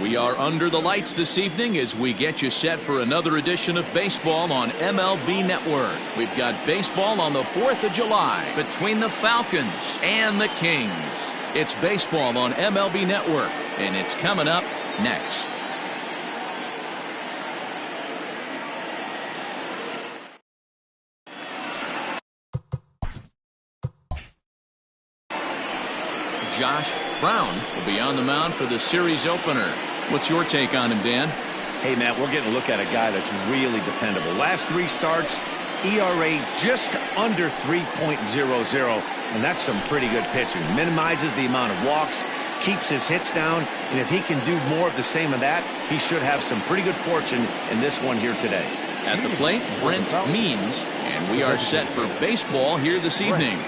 We are under the lights this evening as we get you set for another edition of baseball on MLB Network. We've got baseball on the 4th of July between the Falcons and the Kings. It's baseball on MLB Network, and it's coming up next. Josh Brown will be on the mound for the series opener. What's your take on him, Dan? Hey, Matt, we're getting a look at a guy that's really dependable. Last 3 starts, ERA just under 3.00, and that's some pretty good pitching. Minimizes the amount of walks, keeps his hits down, and if he can do more of the same of that, he should have some pretty good fortune in this one here today. At the plate, Brent Means, and we are set for baseball here this evening.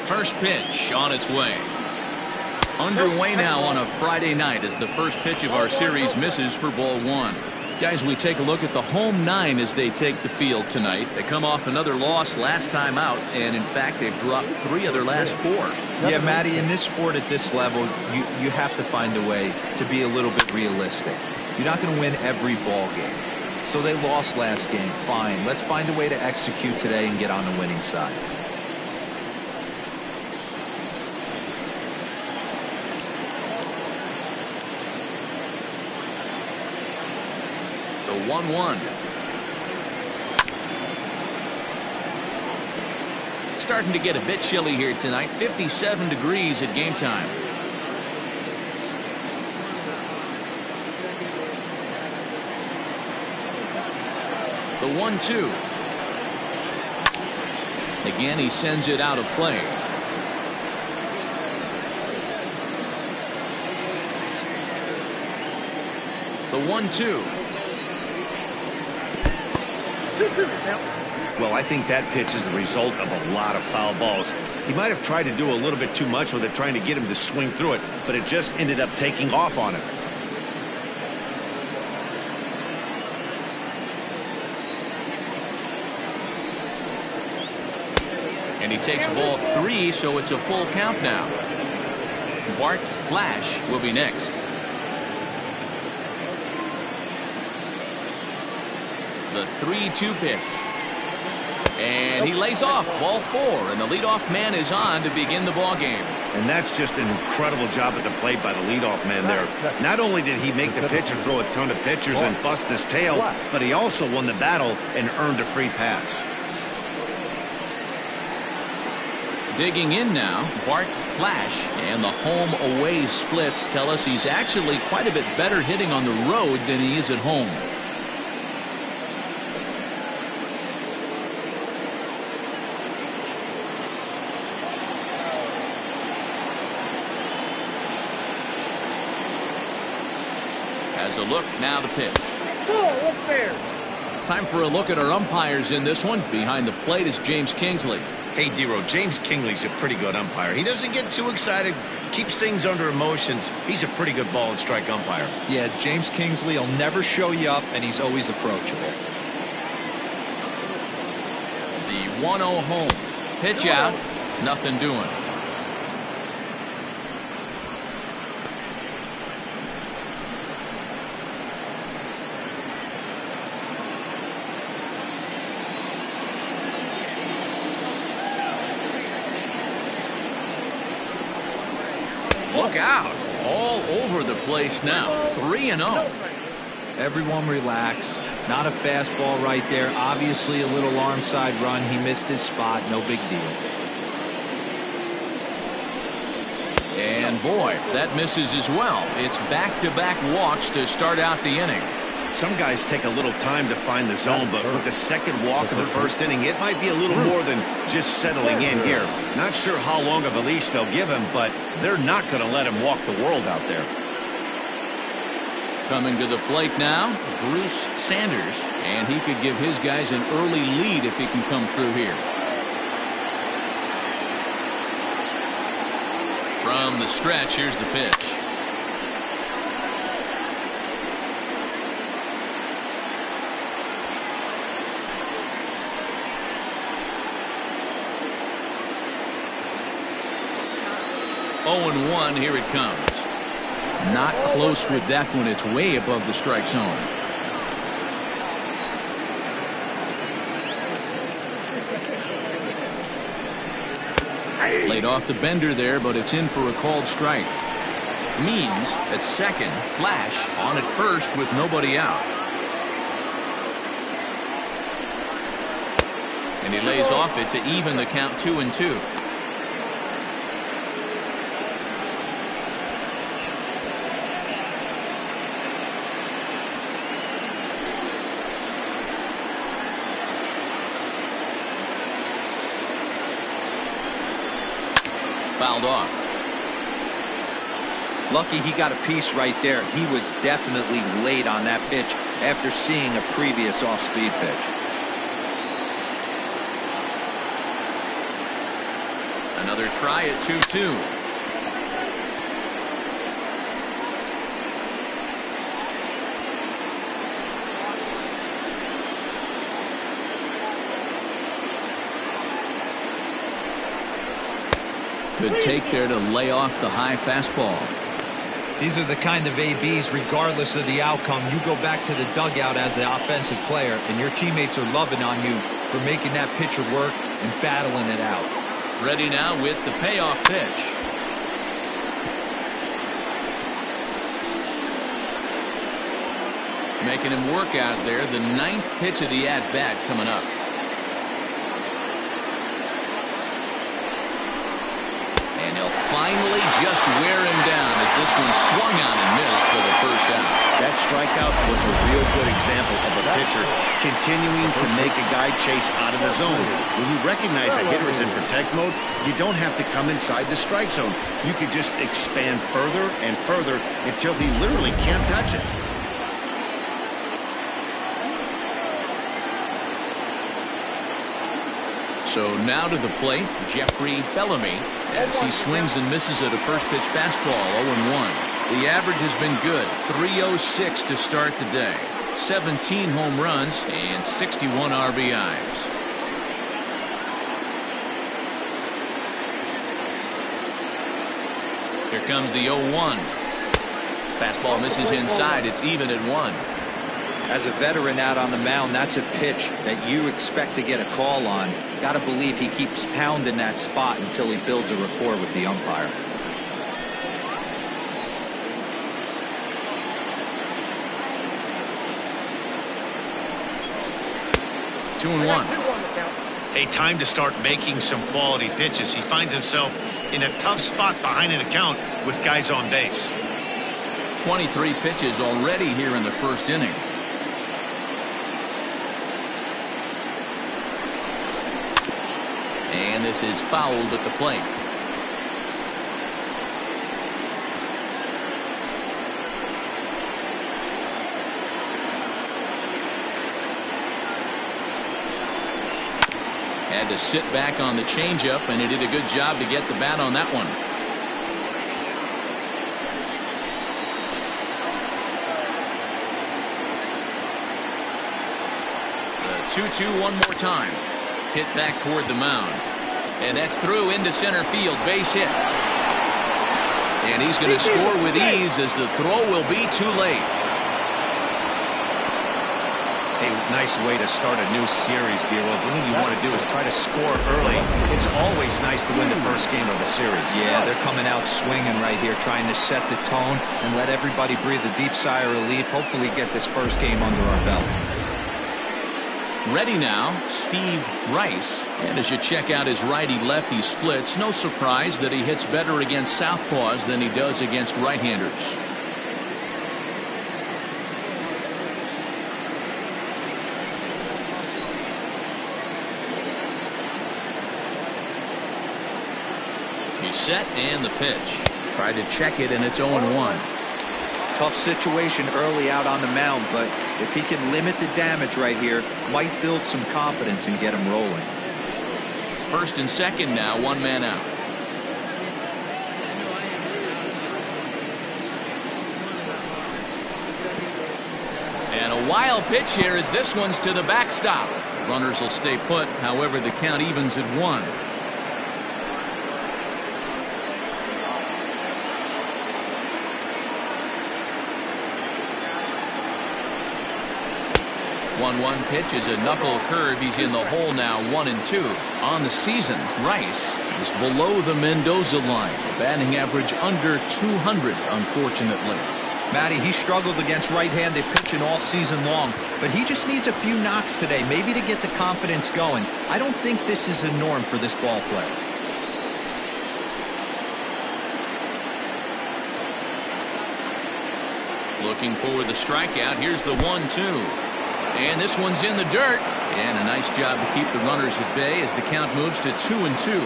First pitch on its way. Underway now on a Friday night as the first pitch of our series misses for ball 1. Guys, we take a look at the home 9 as they take the field tonight. They come off another loss last time out, and in fact they've dropped 3 of their last 4. Yeah, Matty, in this sport at this level, you have to find a way to be a little bit realistic. You're not going to win every ball game. So they lost last game, fine. Let's find a way to execute today and get on the winning side. The 1-1. Starting to get a bit chilly here tonight. 57 degrees at game time. The 1-2. Again, he sends it out of play. The 1-2. Well, I think that pitch is the result of a lot of foul balls. He might have tried to do a little bit too much with it, trying to get him to swing through it, but it just ended up taking off on him. And he takes ball 3, so it's a full count now. Bart Flash will be next. The 3-2 pitch. And he lays off ball 4, and the leadoff man is on to begin the ball game. And that's just an incredible job at the plate by the leadoff man there. Not only did he make the pitcher throw a ton of pitchers and bust his tail, but he also won the battle and earned a free pass. Digging in now, Bart Flash, and the home-away splits tell us he's actually quite a bit better hitting on the road than he is at home. As a look, now the pitch. Time for a look at our umpires in this one. Behind the plate is James Kingsley. Hey, D-Row, James Kingsley's a pretty good umpire. He doesn't get too excited, keeps things under emotions. He's a pretty good ball and strike umpire. Yeah, James Kingsley will never show you up, and he's always approachable. The 1-0 home. Pitch out. Nothing doing. Look out. All over the place now. 3-0. Everyone relax. Not a fastball right there. Obviously a little arm side run. He missed his spot. No big deal. And boy, that misses as well. It's back-to-back walks to start out the inning. Some guys take a little time to find the zone, but with the second walk of the first inning, it might be a little more than just settling in here. Not sure how long of a leash they'll give him, but they're not going to let him walk the world out there. Coming to the plate now, Bruce Sanders, and he could give his guys an early lead if he can come through here. From the stretch, here's the pitch. Oh, 0-1, here it comes. Not close with that one. It's way above the strike zone. Laid off the bender there, but it's in for a called strike. Means at second, Flash on at first with nobody out. And he lays off it to even the count 2-2. Fouled off. Lucky he got a piece right there. He was definitely late on that pitch after seeing a previous off-speed pitch. Another try at 2-2. Good take there to lay off the high fastball. These are the kind of ABs, regardless of the outcome, you go back to the dugout as an offensive player, and your teammates are loving on you for making that pitcher work and battling it out. Ready now with the payoff pitch. Making him work out there. The 9th pitch of the at-bat coming up. And he'll finally just wear him down as this one swung on and missed for the first out. That strikeout was a real good example of a pitcher continuing to make a guy chase out of the zone. When you recognize a hitter is in protect mode, you don't have to come inside the strike zone. You can just expand further and further until he literally can't touch it. So now to the plate, Jeffrey Bellamy, as he swings and misses at a first pitch fastball, 0-1. The average has been good, 306 to start the day. 17 home runs and 61 RBIs. Here comes the 0-1. Fastball misses inside. It's even at 1. As a veteran out on the mound, that's a pitch that you expect to get a call on. Got to believe he keeps pounding that spot until he builds a rapport with the umpire. Two and one. Hey, time to start making some quality pitches. He finds himself in a tough spot behind an account with guys on base. 23 pitches already here in the first inning. And this is fouled at the plate. Had to sit back on the changeup, and he did a good job to get the bat on that one. The 2-2 one more time. Hit back toward the mound. And that's through into center field. Base hit. And he's going to score with ease as the throw will be too late. Hey, nice way to start a new series, Bureau. The thing you want to do is try to score early. It's always nice to win the first game of a series. Yeah, they're coming out swinging right here, trying to set the tone and let everybody breathe a deep sigh of relief. Hopefully get this first game under our belt. Ready now, Steve Rice. And as you check out his righty-lefty splits, no surprise that he hits better against southpaws than he does against right-handers. He's set and the pitch. Tried to check it and it's 0-1. Tough situation early out on the mound, but if he can limit the damage right here, might build some confidence and get him rolling. First and second now, one man out. And a wild pitch here as this one's to the backstop. Runners will stay put, however the count evens at 1. 1-1 pitch is a knuckle curve. He's in the hole now, 1-2. On the season, Rice is below the Mendoza line. A batting average under 200, unfortunately. Matty, he struggled against right-handed pitching all season long, but he just needs a few knocks today, maybe to get the confidence going. I don't think this is a norm for this ball player. Looking for the strikeout. Here's the 1-2. And this one's in the dirt. And a nice job to keep the runners at bay as the count moves to 2-2.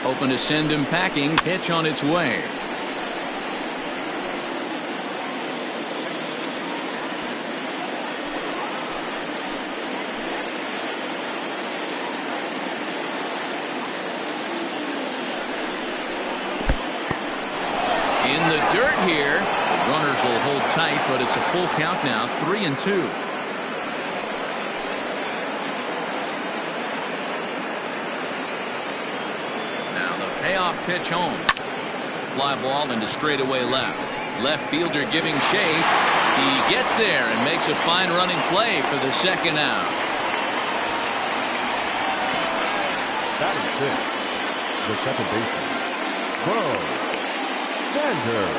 Hoping to send him packing. Pitch on its way. In the dirt here. The runners will hold tight, but it's a full count now, 3-2. Payoff pitch home. Fly ball into straightaway left. Left fielder giving chase. He gets there and makes a fine running play for the second out. That is it. The second baseman, Bo Sanders.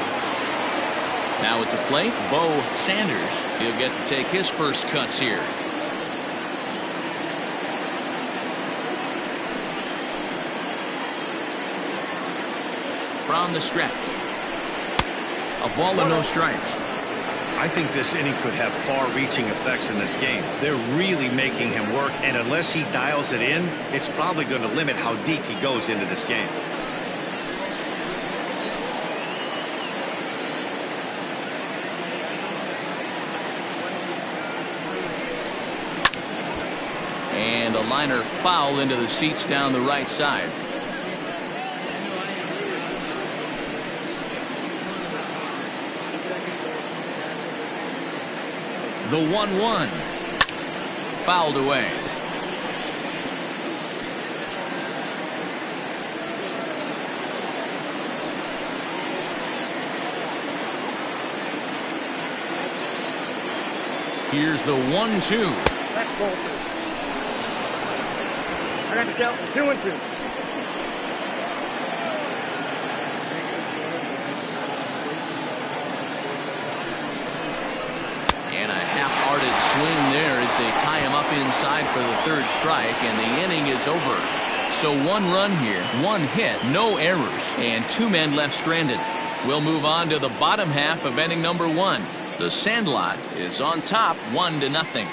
Now at the plate, Bo Sanders. He'll get to take his first cuts here. From the stretch. A ball and no strikes. I think this inning could have far-reaching effects in this game. They're really making him work, and unless he dials it in, it's probably going to limit how deep he goes into this game. And a liner foul into the seats down the right side. The 1-1 fouled away. Here's the 1-2. I got the count 2-2. Swing there as they tie him up inside for the third strike, and the inning is over. So 1 run here, 1 hit, no errors, and 2 men left stranded. We'll move on to the bottom half of inning number 1. The Sandlot is on top, 1-0.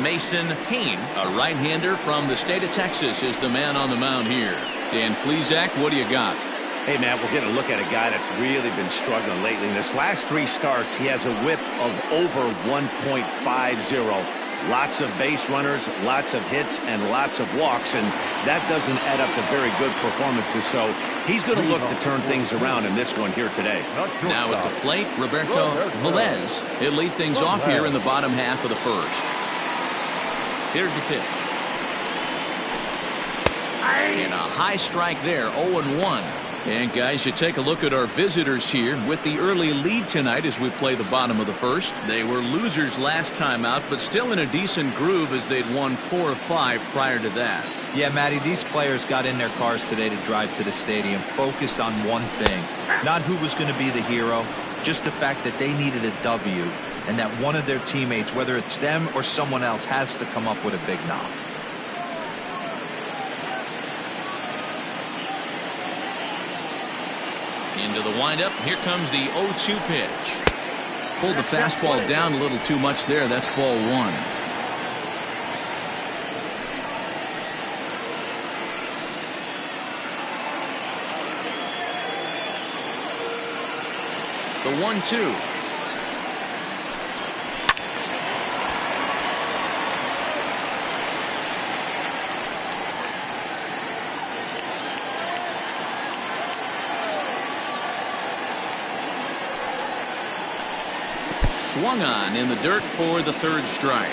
Mason Payne, a right-hander from the state of Texas, is the man on the mound here. Dan Plesac, what do you got? Hey, Matt, we're going to look at a guy that's really been struggling lately. In his last 3 starts, he has a whip of over 1.50. Lots of base runners, lots of hits, and lots of walks, and that doesn't add up to very good performances. So he's going to look to turn things around in this one here today. Now at the plate, Roberto Velez. He'll lead things off here in the bottom half of the first. Here's the pitch. And a high strike there, 0-1. And guys, you take a look at our visitors here with the early lead tonight as we play the bottom of the first. They were losers last time out, but still in a decent groove as they'd won 4 of 5 prior to that. Yeah, Matty, these players got in their cars today to drive to the stadium, focused on one thing. Not who was going to be the hero, just the fact that they needed a W, and that one of their teammates, whether it's them or someone else, has to come up with a big knock. Into the windup. Here comes the 0-2 pitch. Pulled the fastball down a little too much there. That's ball 1. The 1-2. Swung on in the dirt for the third strike.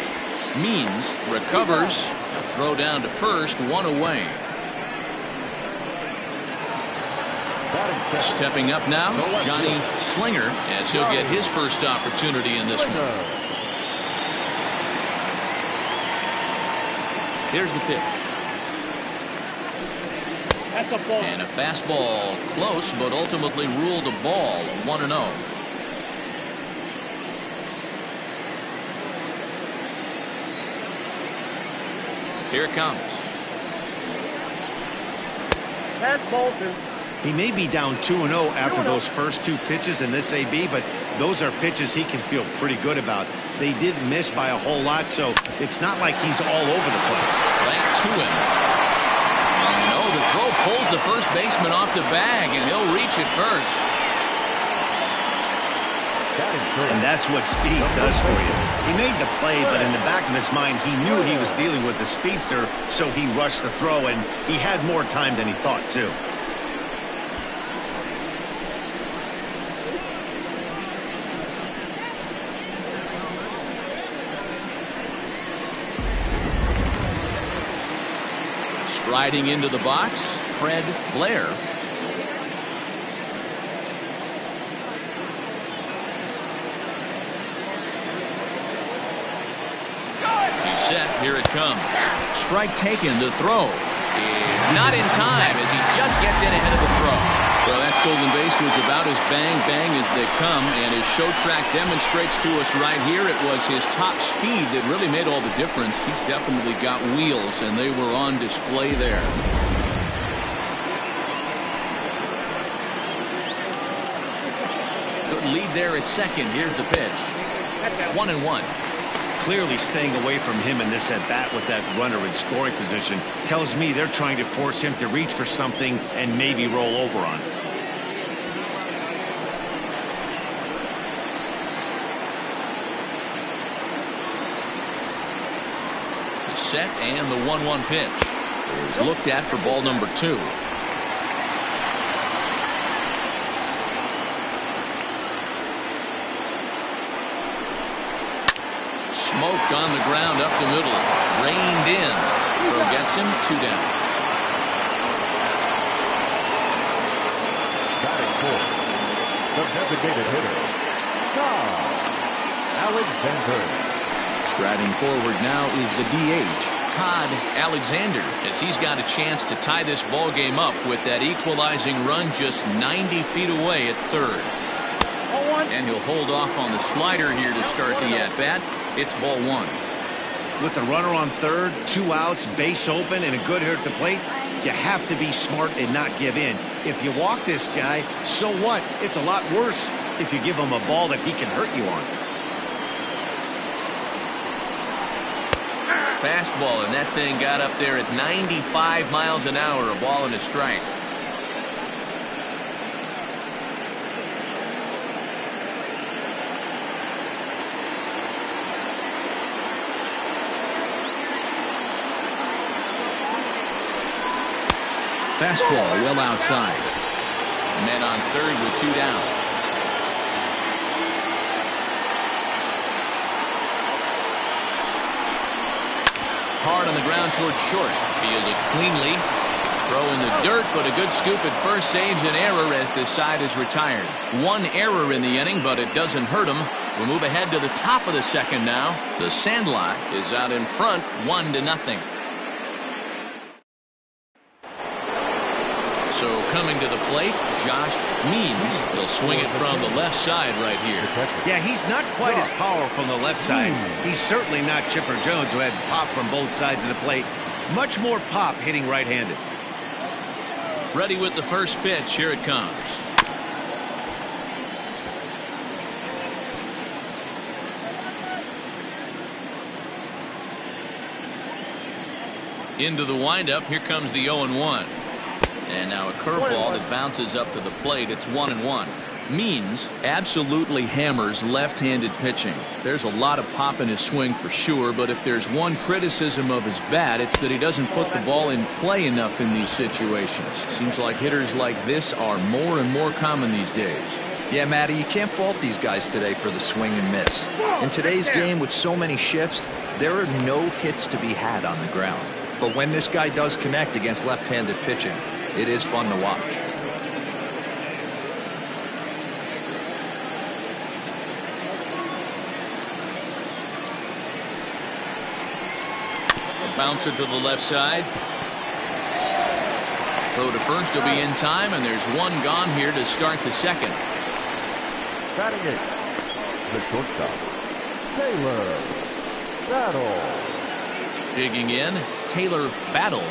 Means recovers. A throw down to first, one away. Stepping up now, Johnny Slinger, as he'll get his first opportunity in this one. Here's the pitch. And a fastball close, but ultimately ruled a ball, 1-0. Here it comes. That's Bolton. He may be down 2-0 after those first two pitches in this AB, but those are pitches he can feel pretty good about. They did miss by a whole lot, so it's not like he's all over the place. Right to him. No, the throw pulls the first baseman off the bag, and he'll reach it first. And that's what speed does for you. He made the play, but in the back of his mind, he knew he was dealing with the speedster, so he rushed the throw, and he had more time than he thought, too. Riding into the box, Fred Blair. He's set. Here it comes. Strike taken. The throw. Not in time as he just gets in ahead of the throw. Well, that stolen base was about as bang as they come, and his show track demonstrates to us right here it was his top speed that really made all the difference. He's definitely got wheels, and they were on display there. Good lead there at second. Here's the pitch. 1-1. Clearly staying away from him in this at-bat with that runner in scoring position tells me they're trying to force him to reach for something and maybe roll over on it. The set and the 1-1 pitch is looked at for ball number 2. Smoked on the ground up the middle. Reined in. Throw gets him 2 down. Batting fourth, the designated hitter, Alexander. Striding forward now is the DH, Todd Alexander, as he's got a chance to tie this ball game up with that equalizing run just 90 feet away at third. And he'll hold off on the slider here to start the at-bat. It's ball 1. With the runner on third, 2 outs, base open, and a good hitter at the plate, you have to be smart and not give in. If you walk this guy, so what? It's a lot worse if you give him a ball that he can hurt you on. Fastball, and that thing got up there at 95 miles an hour, a ball and a strike. Fastball well outside. Men on third with 2 down. Hard on the ground towards short. Fielded cleanly. Throw in the dirt, but a good scoop at first saves an error as this side is retired. 1 error in the inning, but it doesn't hurt him. We'll move ahead to the top of the second now. The Sandlot is out in front, 1-0. So coming to the plate, Josh Means. He'll swing it from the left side right here. Yeah, he's not quite as powerful on the left side. He's certainly not Chipper Jones, who had pop from both sides of the plate. Much more pop hitting right-handed. Ready with the first pitch. Here it comes. Into the windup. Here comes the 0-1. And now a curveball that bounces up to the plate. It's 1-1. Means absolutely hammers left-handed pitching. There's a lot of pop in his swing for sure, but if there's one criticism of his bat, it's that he doesn't put the ball in play enough in these situations. Seems like hitters like this are more and more common these days. Yeah, Matty, you can't fault these guys today for the swing and miss. In today's game with so many shifts, there are no hits to be had on the ground. But when this guy does connect against left-handed pitching, it is fun to watch. A bouncer to the left side. Throw to first will be in time, and there's one gone here to start the second. Batting it, the shortstop, Taylor Battle. Digging in, Taylor Battle.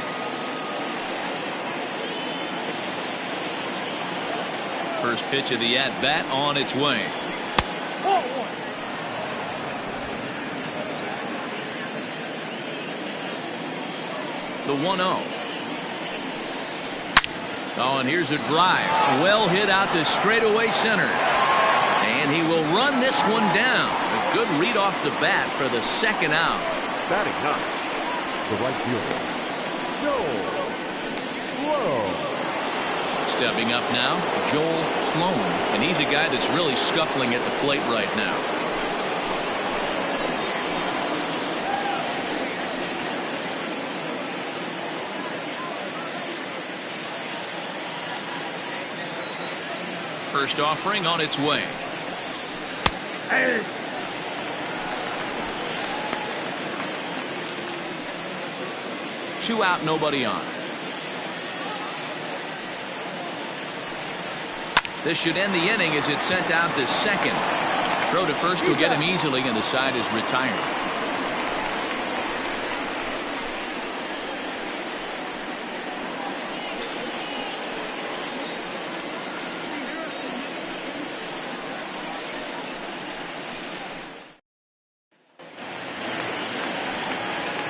First pitch of the at-bat on its way. The 1-0. Oh, and here's a drive. Well hit out to straightaway center. And he will run this one down. A good read off the bat for the second out. Batting ninth, the right fielder, Joel Sloan. Stepping up now, Joel Sloan. And he's a guy that's really scuffling at the plate right now. First offering on its way. Hey. Two out, nobody on. This should end the inning as it's sent out to second. Throw to first will get him easily, and the side is retired.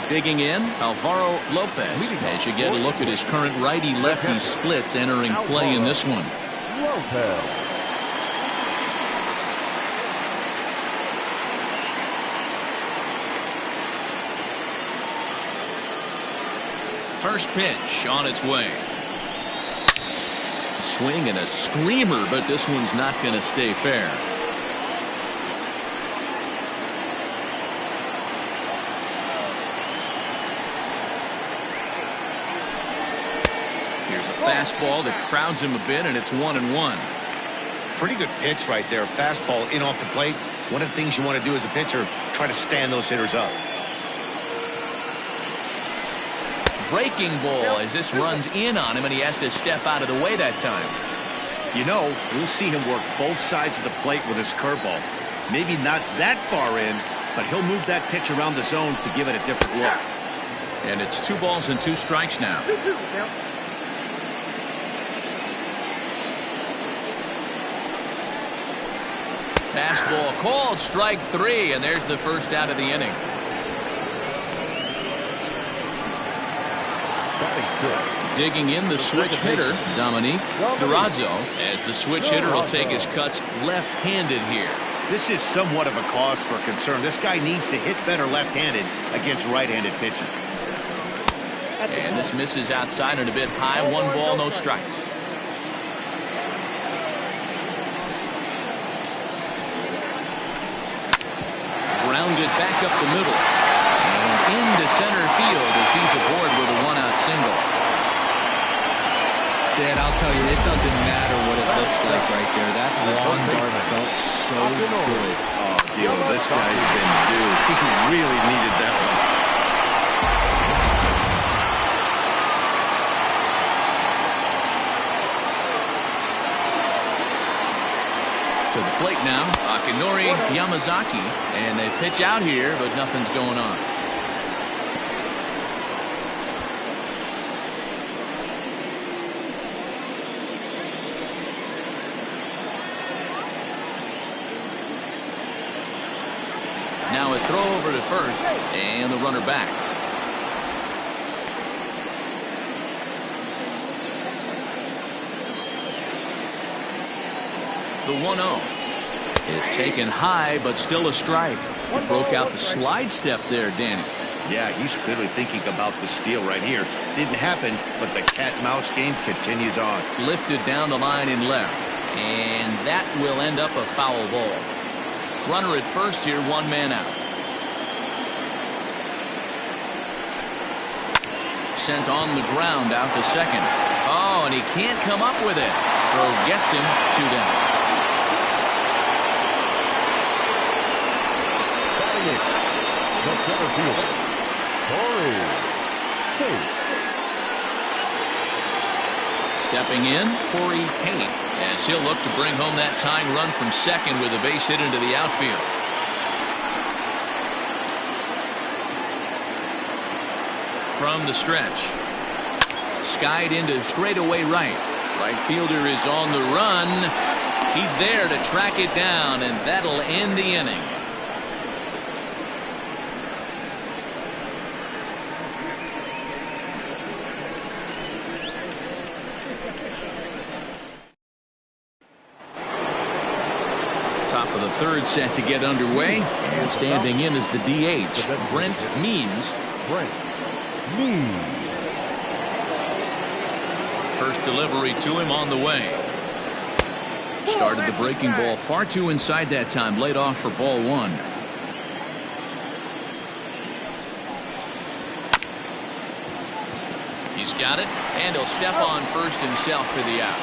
Digging in, Alvaro Lopez, as you get a look at his current righty-lefty splits entering play in this one. Lopez. First pitch on its way. A swing and a screamer, but this one's not going to stay fair. Here's a fastball that crowds him a bit, and it's 1-1. Pretty good pitch right there. Fastball in off the plate. One of the things you want to do as a pitcher, try to stand those hitters up. Breaking ball as this runs in on him, and he has to step out of the way that time. You know, we'll see him work both sides of the plate with his curveball. Maybe not that far in, but he'll move that pitch around the zone to give it a different look. And it's 2 balls and 2 strikes now. Fastball called, strike 3, and there's the first out of the inning. Digging in, the switch hitter, Dominique Durazo, as the switch hitter will take his cuts left-handed here. This is somewhat of a cause for concern. This guy needs to hit better left-handed against right-handed pitching. And this misses outside and a bit high. 1 ball, no strikes. Grounded back up the middle. And into center field as he's aboard with a 1-out single. Dan, I'll tell you, it doesn't matter what it looks like right there. That lawn dart felt so good. Oh, Dio, this guy's been due. He really needed that one. To the plate now, Akinori Yamazaki, and they pitch out here, but nothing's going on. Now a throw over to first, and the runner back. The 1-0 is taken high, but still a strike. He broke out the slide step there, Danny. Yeah, he's clearly thinking about the steal right here. Didn't happen, but the cat-mouse game continues on. Lifted down the line in left. And that will end up a foul ball. Runner at first here, 1 man out. Sent on the ground out to second. Oh, and he can't come up with it. Throw gets him 2 down. Batting it, the center fielder, Corey Tate. Stepping in, Corey Tate, as he'll look to bring home that tying run from second with a base hit into the outfield. From the stretch. Skied into straightaway right. Right fielder is on the run. He's there to track it down, and that'll end the inning. Top of the third set to get underway, and standing in is the DH, Brent Means. First delivery to him on the way. Started the breaking ball far too inside that time. Laid off for ball 1. He's got it, and he'll step on first himself for the out.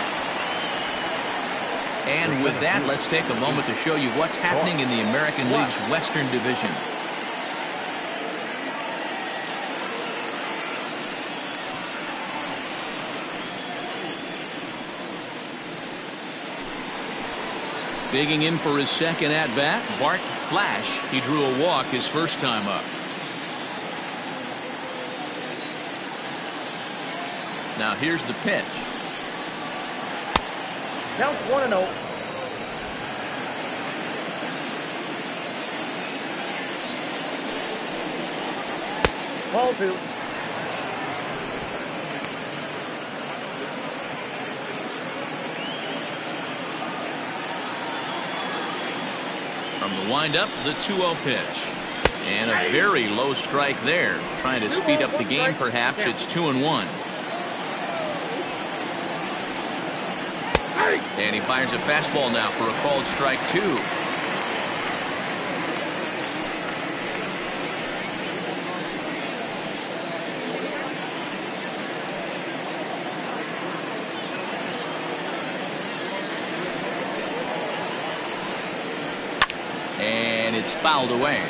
And with that, let's take a moment to show you what's happening in the American League's Western Division. Digging in for his second at-bat, Bart Flash. He drew a walk his first time up. Now here's the pitch. Count 1-0. Ball 2. From the windup, the 2-0 pitch. And a very low strike there. Trying to speed up the game, perhaps. It's 2-1. And he fires a fastball now for a called strike 2. And it's fouled away.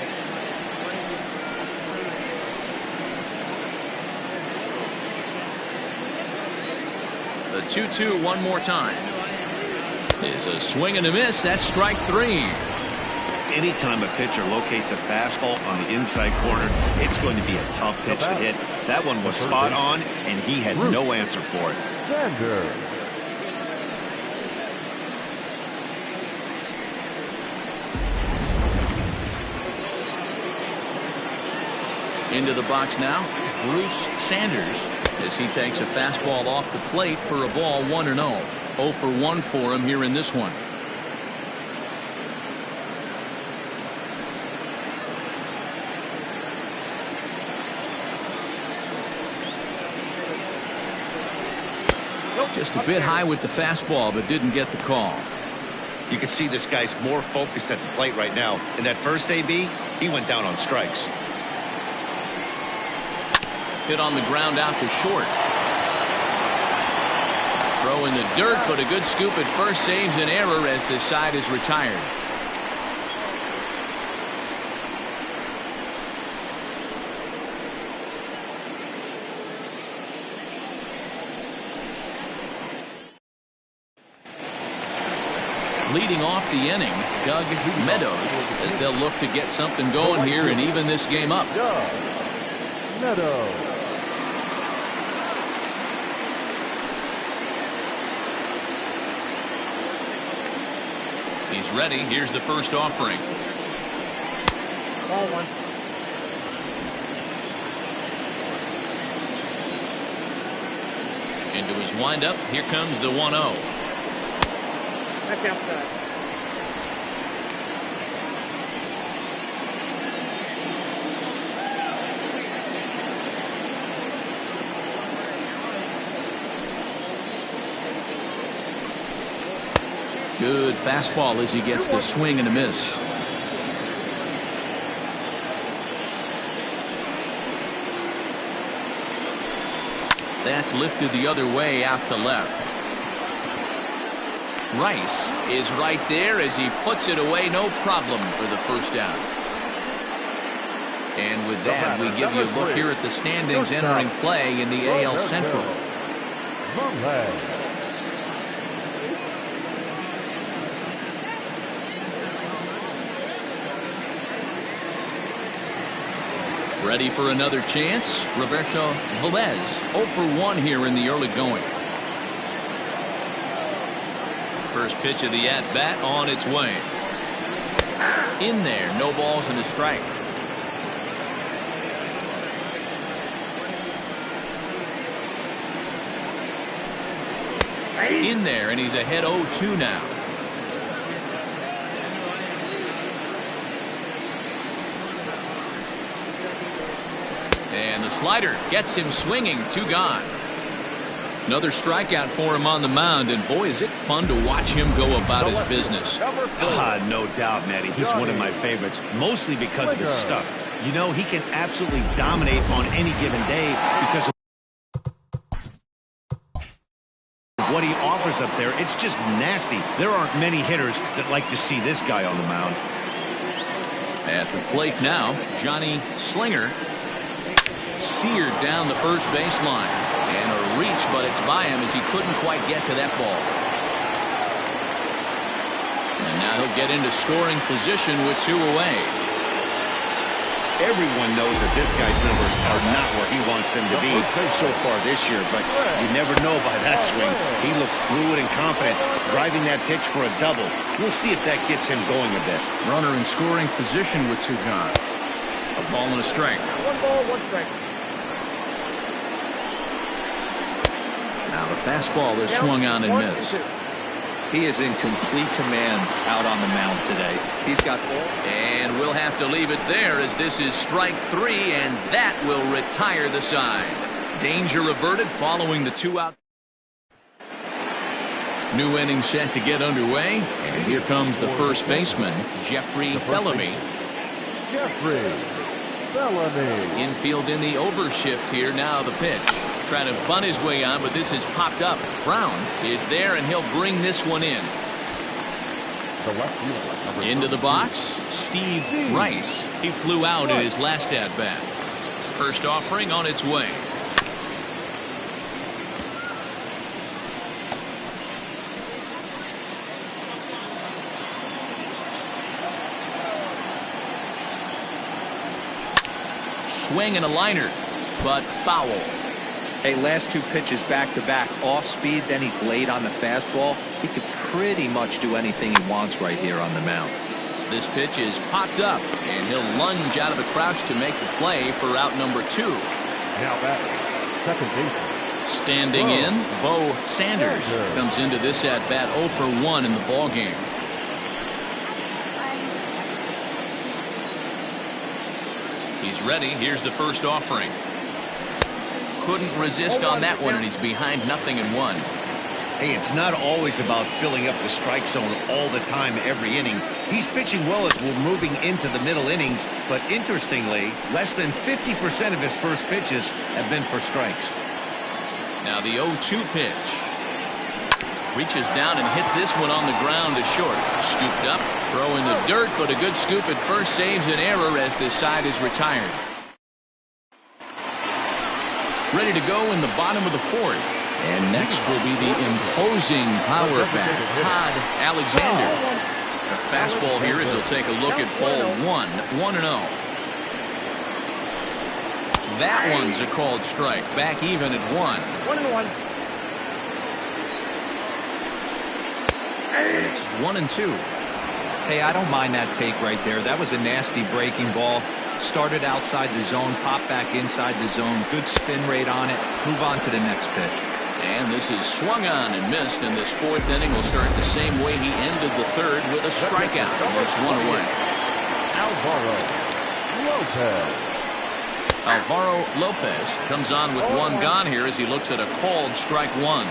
The 2-2 one more time. Is a swing and a miss. That's strike 3. Anytime a pitcher locates a fastball on the inside corner, it's going to be a tough pitch to hit. That one was spot on, and he had no answer for it. Xanadu. Into the box now, Bruce Sanders, as he takes a fastball off the plate for a ball 1-0. 0 for 1 for him here in this one. Just a bit high with the fastball, but didn't get the call. You can see this guy's more focused at the plate right now. In that first AB, he went down on strikes. Hit on the ground out to short. Throw in the dirt, but a good scoop at first saves an error as this side is retired. Leading off the inning, Doug Meadows, as they'll look to get something going here and even this game up. Doug Meadows. He's ready. Here's the first offering. Ball 1. Into his windup. Here comes the 1-0. Back outside. Good fastball as he gets the swing and a miss. That's lifted the other way out to left. Rice is right there as he puts it away, no problem for the first out. And with that, we give you a look here at the standings entering play in the AL Central. Ready for another chance? Roberto Velez, 0 for 1 here in the early going. First pitch of the at-bat on its way. In there, no balls and a strike. In there, and he's ahead 0-2 now. And the slider gets him swinging, 2 gone. Another strikeout for him on the mound, and boy, is it fun to watch him go about his business. No doubt, Matty. He's one of my favorites, mostly because of his stuff. You know, he can absolutely dominate on any given day because of what he offers up there. It's just nasty. There aren't many hitters that like to see this guy on the mound. At the plate now, Johnny Slinger. Seared down the first baseline. And a reach, but it's by him as he couldn't quite get to that ball. And now he'll get into scoring position with 2 away. Everyone knows that this guy's numbers are not where he wants them to be so far this year, but you never know by that swing. He looked fluid and confident, driving that pitch for a double. We'll see if that gets him going a bit. Runner in scoring position with 2 gone. A ball and a strike. 1 ball, 1 strike. Now the fastball is swung on and missed. He is in complete command out on the mound today. He's got all. And we'll have to leave it there as this is strike 3, and that will retire the side. Danger averted following the 2-out. New inning set to get underway, and here comes the first baseman, Jeffrey Bellamy. Infield in the overshift here. Now the pitch. Trying to bunt his way on, but this is popped up. Brown is there, and he'll bring this one in. Into the box, Steve Rice. He flew out in his last at-bat. First offering on its way. Swing and a liner, but foul. Hey, last 2 pitches back-to-back, off speed, then he's late on the fastball. He could pretty much do anything he wants right here on the mound. This pitch is popped up, and he'll lunge out of the crouch to make the play for out number 2. Now back, second baseman. Standing in, Bo Sanders comes into this at-bat 0 for 1 in the ballgame. He's ready. Here's the first offering. Couldn't resist on that one, and he's behind 0-1. Hey, it's not always about filling up the strike zone all the time every inning. He's pitching well as we're moving into the middle innings, but interestingly, less than 50% of his first pitches have been for strikes. Now the 0-2 pitch. Reaches down and hits this one on the ground to short. Scooped up, throw in the dirt, but a good scoop at first saves an error as this side is retired. Ready to go in the bottom of the 4th. And next will be the imposing power back, Todd Alexander. A fastball here as he'll take a look at ball 1, 1-0. That one's a called strike. Back even at 1. 1-1. And it's 1-2. Hey, I don't mind that take right there. That was a nasty breaking ball. Started outside the zone, popped back inside the zone. Good spin rate on it. Move on to the next pitch. And this is swung on and missed, and this 4th inning will start the same way he ended the 3rd with a strikeout. There's 1 away. Alvaro Lopez comes on with 1 gone here as he looks at a called strike 1.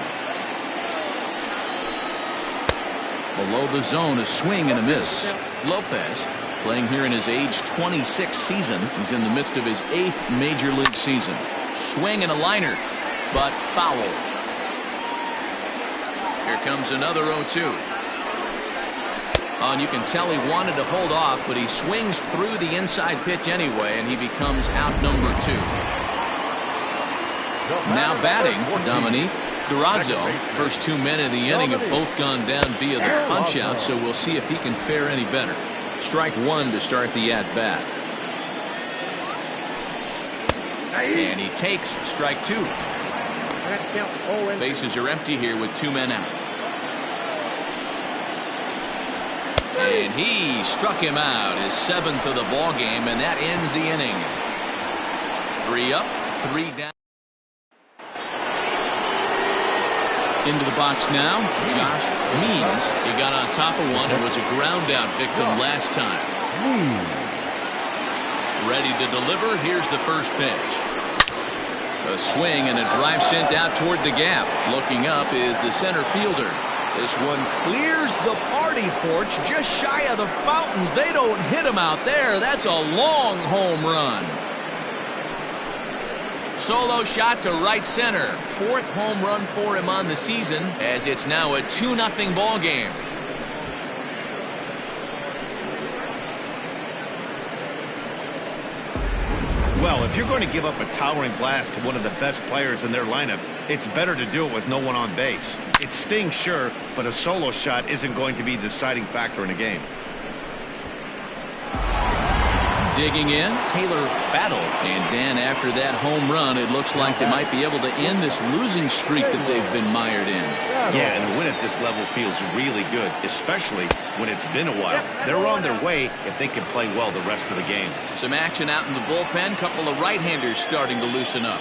Below the zone, a swing and a miss. Lopez playing here in his age 26 season. He's in the midst of his 8th major league season. Swing and a liner, but foul. Here comes another 0-2. And you can tell he wanted to hold off, but he swings through the inside pitch anyway, and he becomes out number 2. Now batting, Dominique Durazo. First 2 men in the inning have both gone down via the punch-out, so we'll see if he can fare any better. Strike 1 to start the at-bat. And he takes strike 2. Bases are empty here with 2 men out. And he struck him out, his 7th of the ball game, and that ends the inning. 3 up, 3 down. Into the box now, Josh Means. He got on top of one and was a ground out victim last time. Ready to deliver. Here's the first pitch. A swing and a drive sent out toward the gap. Looking up is the center fielder. This one clears the party porch just shy of the fountains. They don't hit him out there. That's a long home run. Solo shot to right center. 4th home run for him on the season, as it's now a 2-0 ball game. Well, if you're going to give up a towering blast to one of the best players in their lineup, it's better to do it with no one on base. It stings, sure, but a solo shot isn't going to be the deciding factor in a game. Digging in, Taylor Battle. And Dan, after that home run, it looks like they might be able to end this losing streak that they've been mired in. Yeah, and a win at this level feels really good, especially when it's been a while. They're on their way if they can play well the rest of the game. Some action out in the bullpen. Couple of right-handers starting to loosen up.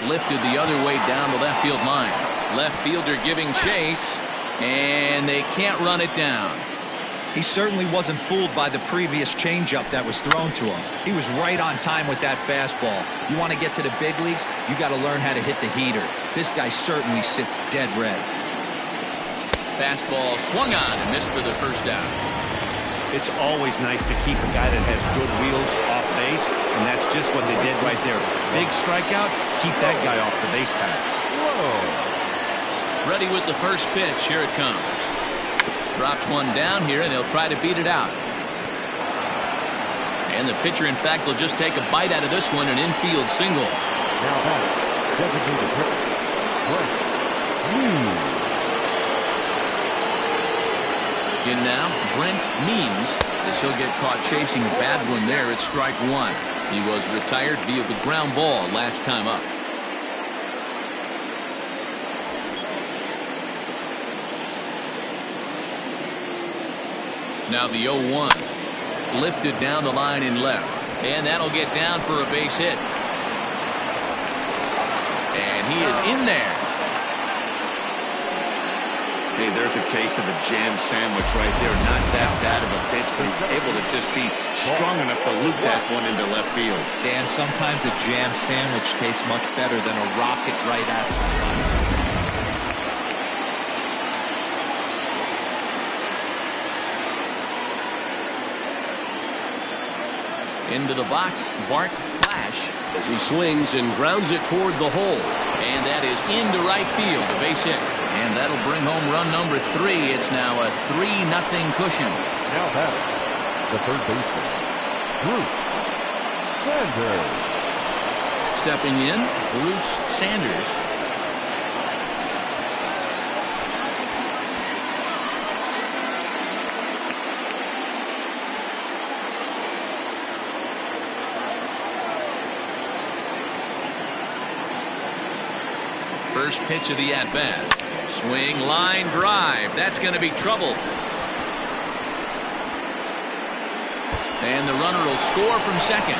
Lifted the other way down the left field line. Left fielder giving chase, and they can't run it down. He certainly wasn't fooled by the previous changeup that was thrown to him. He was right on time with that fastball. You want to get to the big leagues, you got to learn how to hit the heater. This guy certainly sits dead red. Fastball swung on and missed for the first out. It's always nice to keep a guy that has good wheels off base, and that's just what they did right there. Big strikeout, keep that guy off the base path. Whoa. Ready with the first pitch. Here it comes. Drops one down here, and he'll try to beat it out. And the pitcher, in fact, will just take a bite out of this one, an infield single. Now that designated In now, Brent Means, as he'll get caught chasing a bad one there at strike 1. He was retired via the ground ball last time up. Now the 0-1. Lifted down the line in left. And that'll get down for a base hit. And he is in there. Hey, there's a case of a jam sandwich right there. Not that bad of a pitch, but he's able to just be strong enough to loop that one into left field. Dan, sometimes a jam sandwich tastes much better than a rocket right at somebody. Into the box, Bart Flash, as he swings and grounds it toward the hole. And that is into right field, a base hit. And that'll bring home run number 3. It's now a 3-0 cushion. Now that the third baseman, Bruce Sanders. Stepping in, Bruce Sanders. First pitch of the at-bat. Swing, line, drive. That's going to be trouble. And the runner will score from second.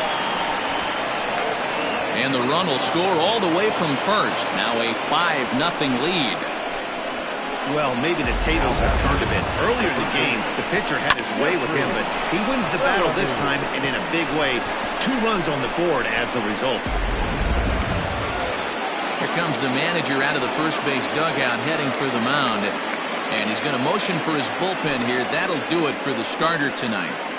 And the run will score all the way from first. Now a 5-0 lead. Well, maybe the tables have turned a bit. Earlier in the game, the pitcher had his way with him, but he wins the battle this time, and in a big way. 2 runs on the board as a result. Here comes the manager out of the first base dugout heading for the mound. And he's going to motion for his bullpen here. That'll do it for the starter tonight.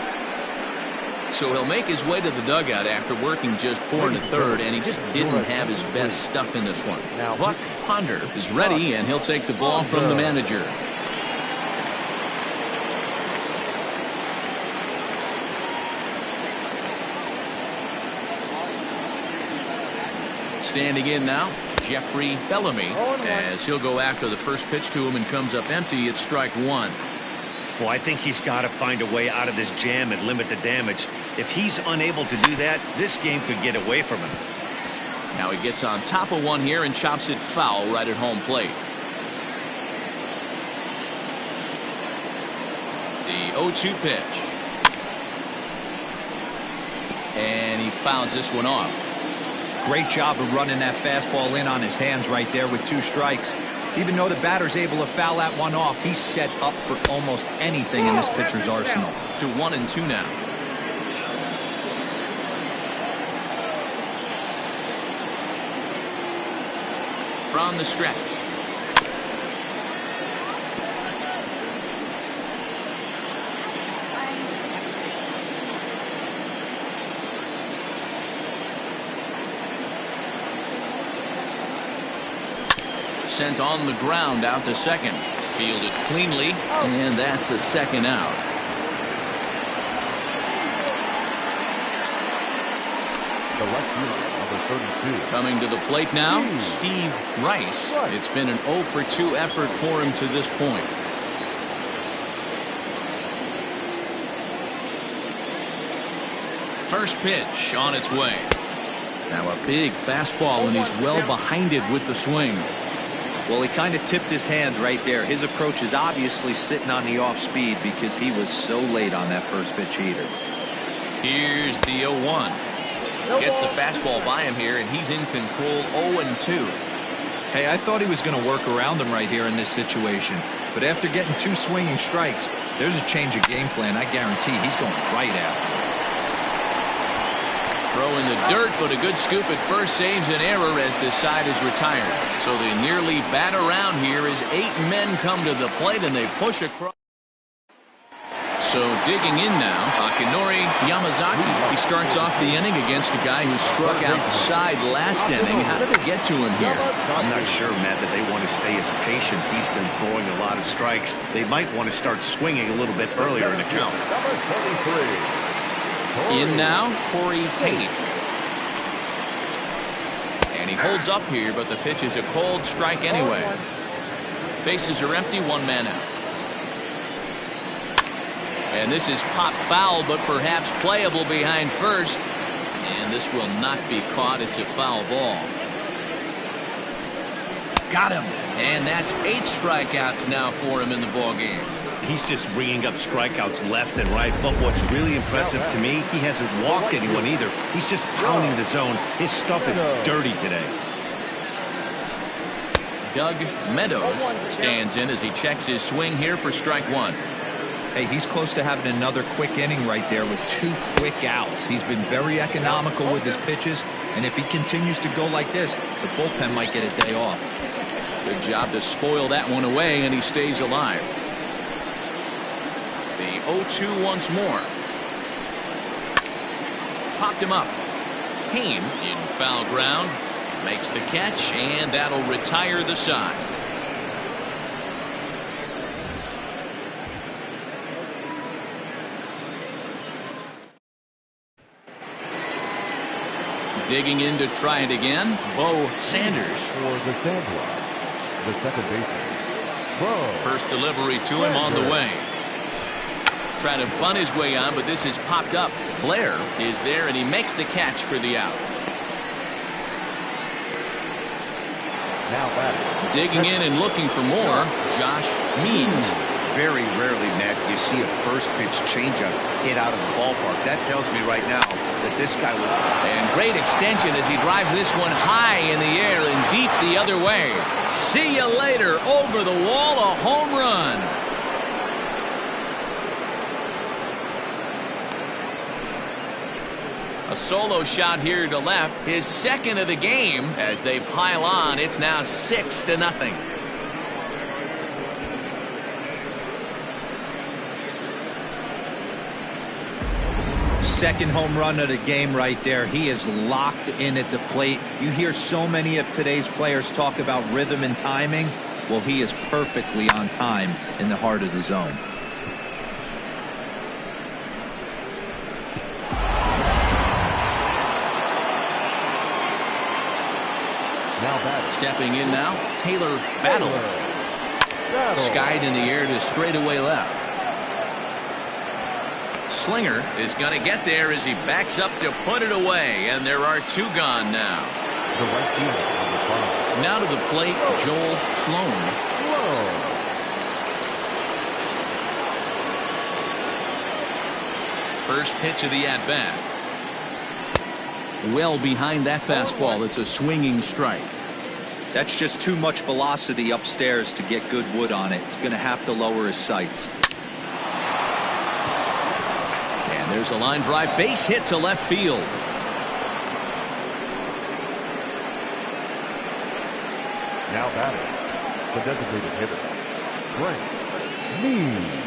So he'll make his way to the dugout after working just 4 1/3, and he just didn't have his best stuff in this one. Buck Ponder is ready, and he'll take the ball from the manager. Standing in now, Jeffrey Bellamy, as he'll go after the first pitch to him and comes up empty. It's strike one. Well, I think he's got to find a way out of this jam and limit the damage. If he's unable to do that, this game could get away from him. Now he gets on top of one here and chops it foul right at home plate. The 0-2 pitch. And he fouls this one off. Great job of running that fastball in on his hands right there with 2 strikes. Even though the batter's able to foul that one off, he's set up for almost anything in this pitcher's arsenal. To 1-2 now. From the stretch. Sent on the ground out to second. Fielded cleanly, and that's the second out. The left fielder, number 32. Coming to the plate now, Steve Rice. It's been an 0 for 2 effort for him to this point. First pitch on its way. Now a big fastball, and he's well behind it with the swing. Well, he kind of tipped his hand right there. His approach is obviously sitting on the off speed because he was so late on that first pitch heater. Here's the 0-1. Gets the fastball by him here, and he's in control. 0-2. Hey, I thought he was going to work around him right here in this situation. But after getting 2 swinging strikes, there's a change of game plan. I guarantee he's going right after him. Throw in the dirt, but a good scoop at first saves an error as this side is retired. So they nearly bat around here as 8 men come to the plate and they push across. So digging in now, Akinori Yamazaki. He starts off the inning against a guy who struck out the side last inning. How did it get to him here? I'm not sure, Matt, that they want to stay as patient. He's been throwing a lot of strikes. They might want to start swinging a little bit earlier in the count. Number 23. In now, Corey Tate. And he holds up here, but the pitch is a cold strike anyway. Bases are empty, 1 man out. And this is pop foul, but perhaps playable behind first. And this will not be caught. It's a foul ball. Got him. And that's 8 strikeouts now for him in the ball game. He's just ringing up strikeouts left and right. But what's really impressive to me, he hasn't walked anyone either. He's just pounding the zone. His stuff is dirty today. Doug Meadows stands in as he checks his swing here for strike 1. Hey, he's close to having another quick inning right there with 2 quick outs. He's been very economical with his pitches, and if he continues to go like this, the bullpen might get a day off. Good job to spoil that one away, and he stays alive. The 0-2 once more. Popped him up. Kane in foul ground. Makes the catch, and that'll retire the side. Digging in to try it again, Bo Sanders. For the Sandlot, the second baseman. Bo. First delivery to him on the way. Trying to bunt his way on, but this is popped up. Blair is there, and he makes the catch for the out. Now batting. Digging in and looking for more, Josh Means. Very rarely, Matt, you see a first pitch changeup hit out of the ballpark. That tells me right now that this guy was... And great extension as he drives this one high in the air and deep the other way. See you later. Over the wall, a home run. A solo shot here to left, his second of the game. As they pile on, it's now 6-0. second home run of the game right there. He is locked in at the plate. You hear so many of today's players talk about rhythm and timing. Well, he is perfectly on time in the heart of the zone. Stepping in now, Taylor Battle. Skied in the air to straightaway left. Slinger is going to get there as he backs up to put it away, and there are two gone now. Now to the plate, Joel Sloan. First pitch of the at-bat. Well behind that fastball. It's a swinging strike. That's just too much velocity upstairs to get good wood on it. It's going to have to lower his sights. And there's a line drive base hit to left field. Now batting, the designated hitter, Frank Mead.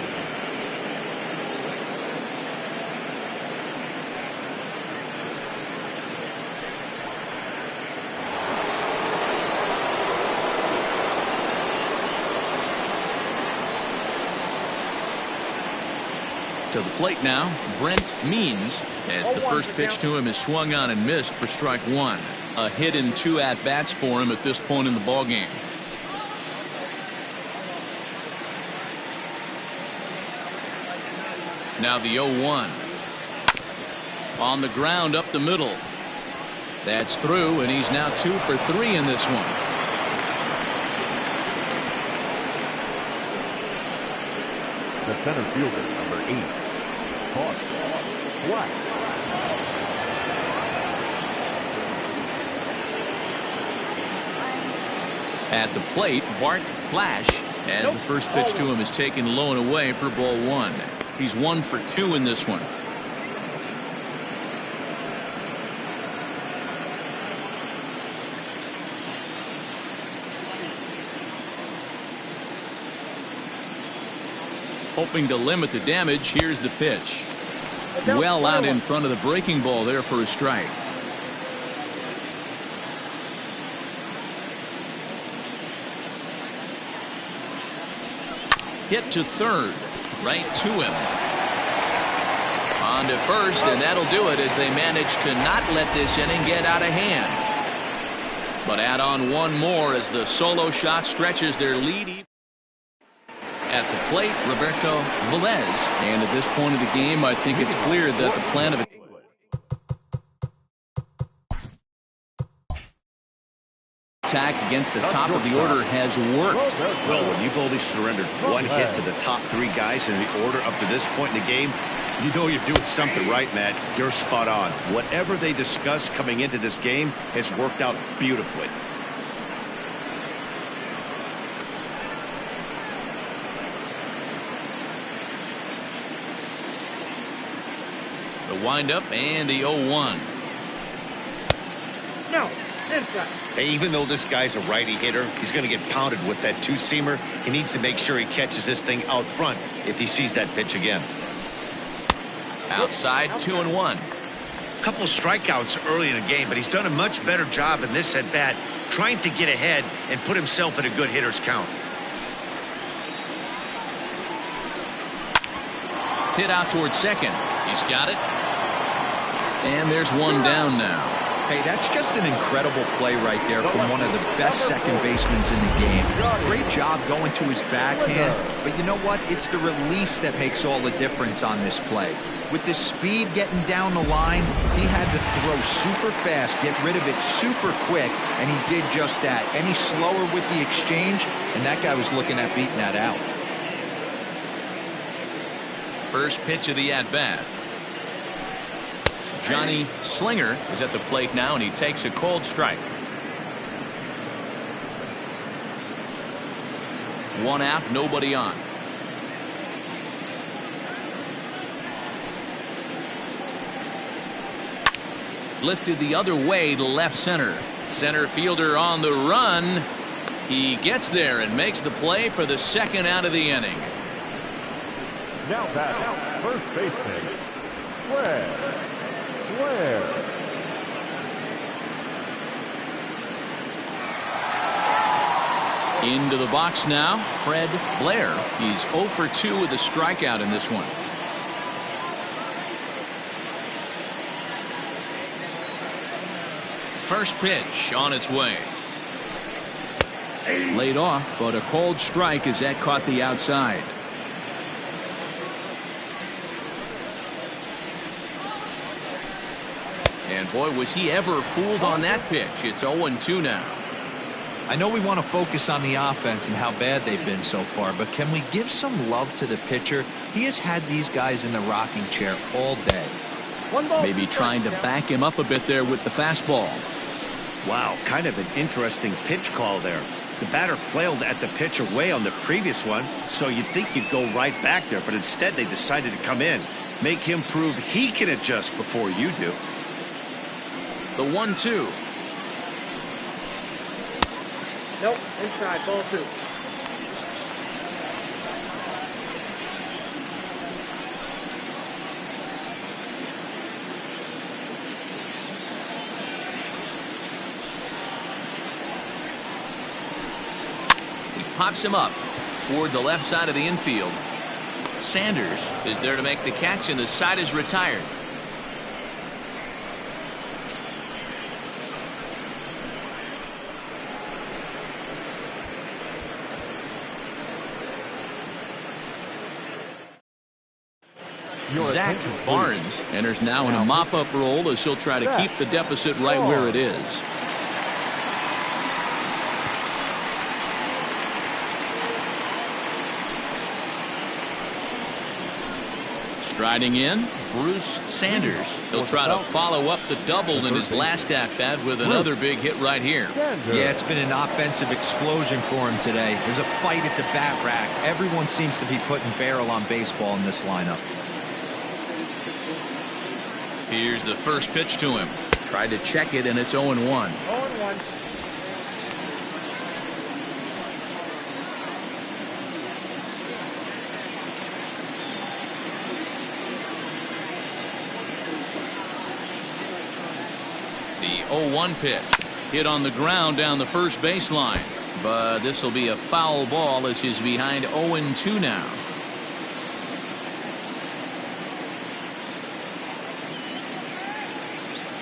To the plate now, Brent Means, as the first pitch to him is swung on and missed for strike one. A hit in 2 at-bats for him at this point in the ballgame. Now the 0-1. On the ground up the middle. That's through, and he's now 2 for 3 in this one. The center fielder, number 8, Bart Black. At the plate, Bart Flash, as the first pitch to him is taken low and away for ball 1. He's 1 for 2 in this one. Hoping to limit the damage, here's the pitch. Well out in front of the breaking ball there for a strike. Hit to third, right to him. On to first, and that'll do it as they manage to not let this inning get out of hand. But add on one more as the solo shot stretches their lead. At the plate, Roberto Velez. And at this point of the game, I think it's clear that the plan of attack against the top of the order has worked. Well, when you've only surrendered one hit to the top 3 guys in the order up to this point in the game, you know you're doing something right, Matt. You're spot on. Whatever they discussed coming into this game has worked out beautifully. The windup and the 0-1. No, inside. Hey, even though this guy's a righty hitter, he's going to get pounded with that 2-seamer. He needs to make sure he catches this thing out front if he sees that pitch again. Outside, 2-1. A couple of strikeouts early in the game, but he's done a much better job in this at-bat trying to get ahead and put himself in a good hitter's count. Hit out towards second. He's got it. And there's one down now. Hey, that's just an incredible play right there from one of the best second basemen in the game. Great job going to his backhand, but you know what? It's the release that makes all the difference on this play. With the speed getting down the line, he had to throw super fast, get rid of it super quick, and he did just that. Any slower with the exchange, and that guy was looking at beating that out. First pitch of the at-bat. Johnny Slinger is at the plate now, and he takes a cold strike. One out, nobody on. Lifted the other way to left center. Center fielder on the run. He gets there and makes the play for the second out of the inning. Now back, first baseman, Blair. Into the box now, Fred Blair. He's 0 for 2 with a strikeout in this one. First pitch on its way. Laid off, but a called strike as that caught the outside. And boy, was he ever fooled on that pitch. It's 0-2 now. I know we want to focus on the offense and how bad they've been so far, but can we give some love to the pitcher? He has had these guys in the rocking chair all day. Maybe trying to back him up a bit there with the fastball. Wow, kind of an interesting pitch call there. The batter flailed at the pitch away on the previous one, so you'd think you'd go right back there, but instead they decided to come in. Make him prove he can adjust before you do. The 1-2. Nope, inside, ball 2. He pops him up toward the left side of the infield. Sanders is there to make the catch, and the side is retired. Zach Barnes enters now in a mop-up role as he'll try to keep the deficit right where it is. Striding in, Bruce Sanders. He'll try to follow up the double in his last at-bat with another big hit right here. Yeah, it's been an offensive explosion for him today. There's a fight at the bat rack. Everyone seems to be putting barrel on baseball in this lineup. Here's the first pitch to him. Tried to check it, and it's 0-1. 0-1. The 0-1 pitch hit on the ground down the first baseline, but this will be a foul ball as he's behind 0-2 now.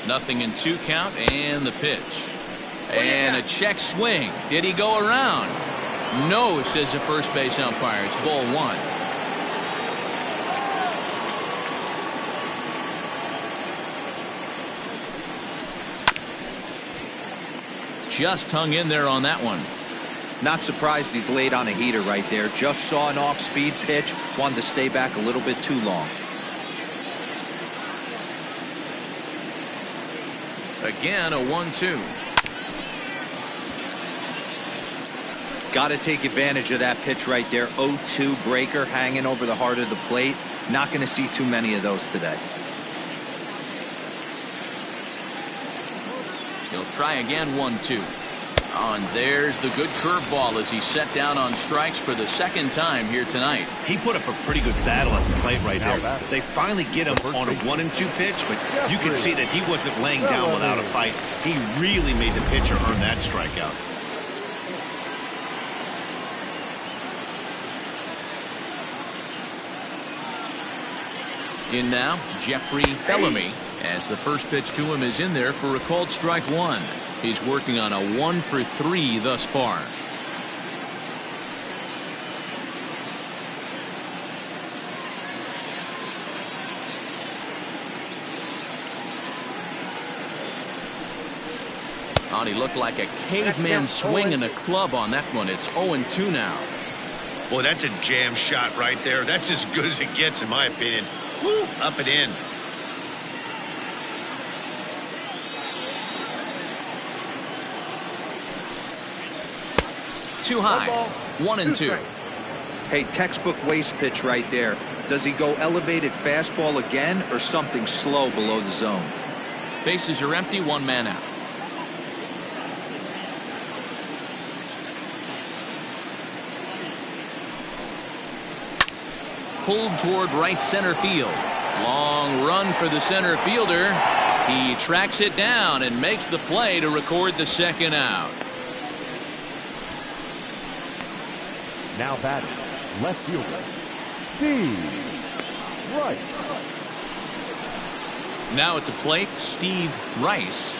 Nothing in 2 count, and the pitch. And a check swing. Did he go around? No, says the first base umpire. It's ball 1. Just hung in there on that one. Not surprised he's laid on a heater right there. Just saw an off-speed pitch. Wanted to stay back a little bit too long. Again, a 1-2. Got to take advantage of that pitch right there. 0-2 breaker hanging over the heart of the plate. Not going to see too many of those today. He'll try again, 1-2. Oh, and there's the good curveball as he's set down on strikes for the second time here tonight. He put up a pretty good battle at the plate right there. They finally get him on a 1-2 pitch, but you can see that he wasn't laying down without a fight. He really made the pitcher earn that strikeout. In now, Jeffrey Bellamy, as the first pitch to him is in there for a called strike 1. He's working on a 1 for 3 thus far. Oh, and he looked like a caveman swinging a club on that one. It's 0-2 now. Boy, that's a jam shot right there. That's as good as it gets, in my opinion. Woo, up and in. Too high. 1-2. Hey, textbook waste pitch right there. Does he go elevated fastball again or something slow below the zone? Bases are empty, 1 man out. Pulled toward right center field. Long run for the center fielder. He tracks it down and makes the play to record the second out. Now batting, left fielder, Steve Rice. Now at the plate, Steve Rice.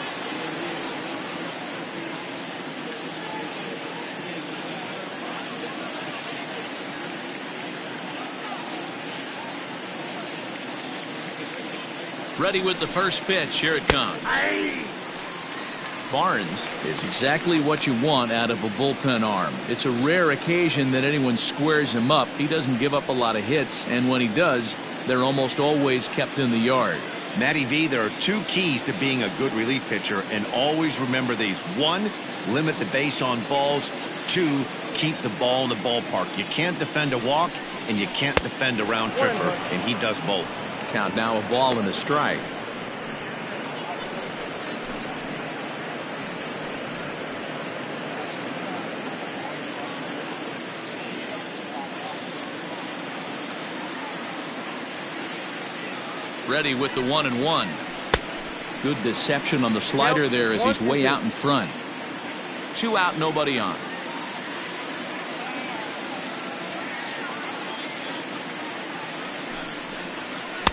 Ready with the first pitch. Here it comes. Barnes is exactly what you want out of a bullpen arm. It's a rare occasion that anyone squares him up. He doesn't give up a lot of hits, and when he does, they're almost always kept in the yard. Matty V, there are two keys to being a good relief pitcher, and always remember these. One, limit the base on balls. Two, keep the ball in the ballpark. You can't defend a walk, and you can't defend a round tripper, and he does both. Count now, a ball and a strike. Ready with the 1-1. Good deception on the slider there as he's way out in front. 2 out, nobody on.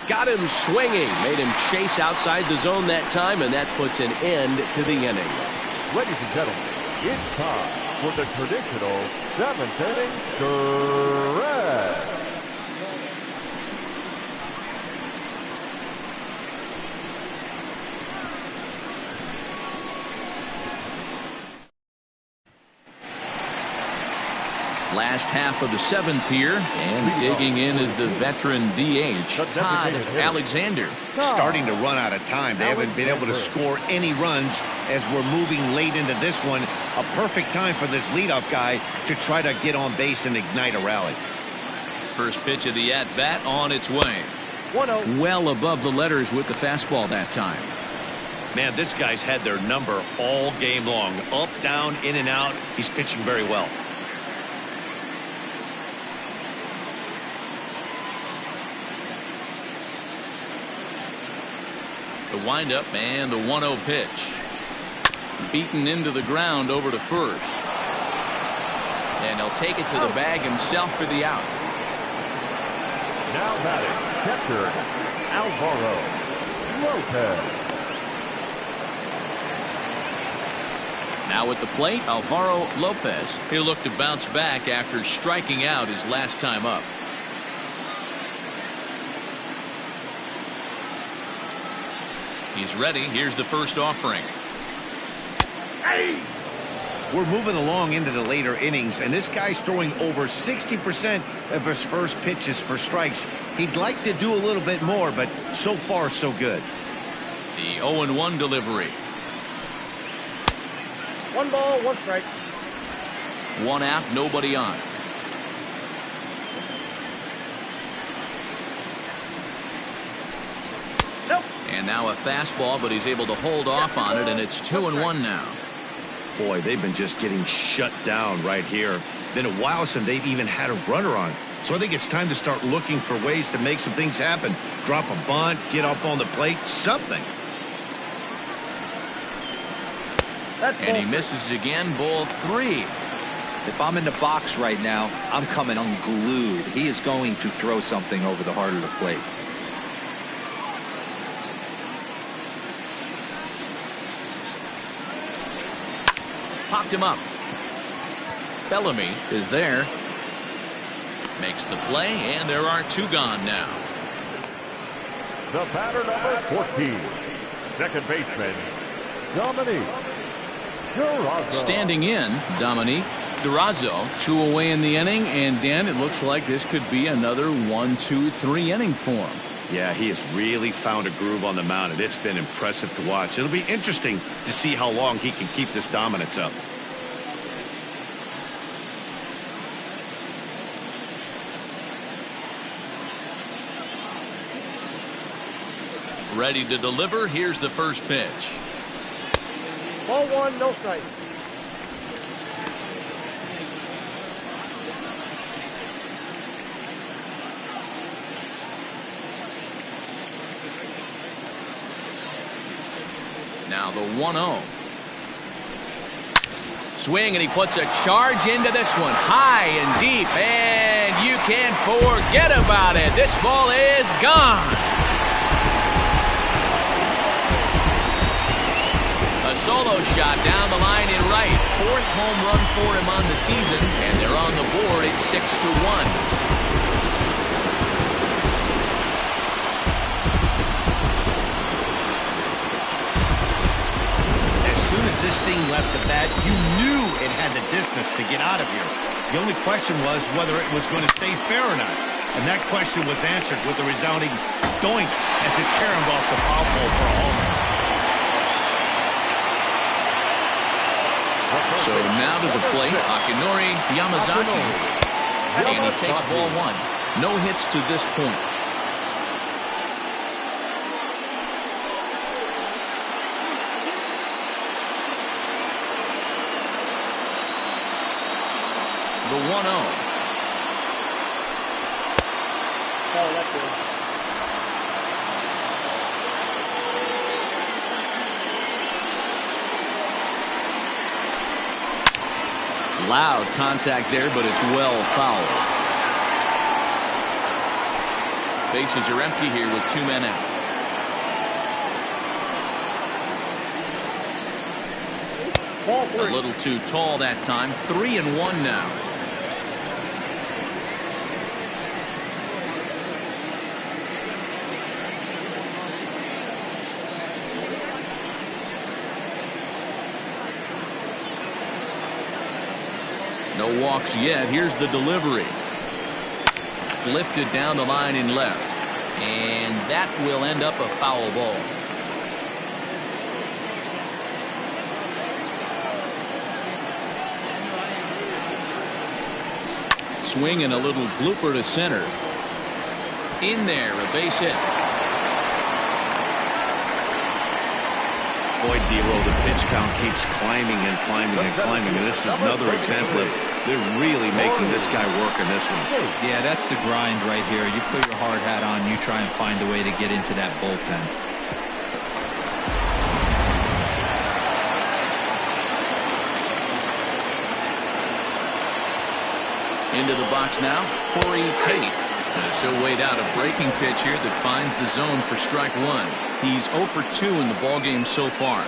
Got him swinging, made him chase outside the zone that time, and that puts an end to the inning. Ladies and gentlemen, it's time for the traditional 7th inning stretch. Last half of the 7th here, and digging in is the veteran DH, Todd Alexander. Starting to run out of time. They haven't been able to score any runs as we're moving late into this one. A perfect time for this leadoff guy to try to get on base and ignite a rally. First pitch of the at-bat on its way. 1-0. Well above the letters with the fastball that time. Man, this guy's had their number all game long. Up, down, in and out. He's pitching very well. The windup and the 1-0 pitch. Beaten into the ground over to first. And he'll take it to the bag himself for the out. Now batting, catcher Alvaro Lopez. Now at the plate, Alvaro Lopez. He'll look to bounce back after striking out his last time up. He's ready. Here's the first offering. We're moving along into the later innings, and this guy's throwing over 60% of his first pitches for strikes. He'd like to do a little bit more, but so far so good. The 0-1 delivery. 1 ball, 1 strike. 1 out, nobody on. Nope. And now a fastball, but he's able to hold off on it, and it's 2-1 now. Boy, they've been just getting shut down right here. Been a while since they've even had a runner on. So I think it's time to start looking for ways to make some things happen. Drop a bunt, get up on the plate, something. And he misses again, ball 3. If I'm in the box right now, I'm coming unglued. He is going to throw something over the heart of the plate. Popped him up. Bellamy is there. Makes the play, and there are 2 gone now. The batter number 14, second baseman, Dominique Durazo. Standing in, Dominique Durazo. 2 away in the inning, and Dan, it looks like this could be another 1-2-3 inning for him. Yeah, he has really found a groove on the mound, and it's been impressive to watch. It'll be interesting to see how long he can keep this dominance up. Ready to deliver. Here's the first pitch. Ball 1, no strike. the 1-0. Swing, and he puts a charge into this one, high and deep, and you can't forget about it. This ball is gone. A solo shot down the line in right. 4th home run for him on the season, and they're on the board at 6-1. As soon as this thing left the bat, you knew it had the distance to get out of here. The only question was whether it was going to stay fair or not. And that question was answered with a resounding doink as it caromed off the foul pole for a homer. So now to the plate, Akinori Yamazaki. And he takes ball 1. No hits to this point. The 1-0. Loud contact there, but it's well fouled. Bases are empty here with 2 men out. Ball A little too tall that time. 3-1 now. No walks yet. Here's the delivery. Lifted down the line in left. And that will end up a foul ball. Swing and a little blooper to center. In there, a base hit. Boy, D-Roll, the pitch count keeps climbing and climbing and climbing. And this is another example of they're really making this guy work in this one. Yeah, that's the grind right here. You put your hard hat on, you try and find a way to get into that bullpen. Into the box now, Corey Tate. So weighed out a breaking pitch here that finds the zone for strike 1. He's 0 for 2 in the ballgame so far.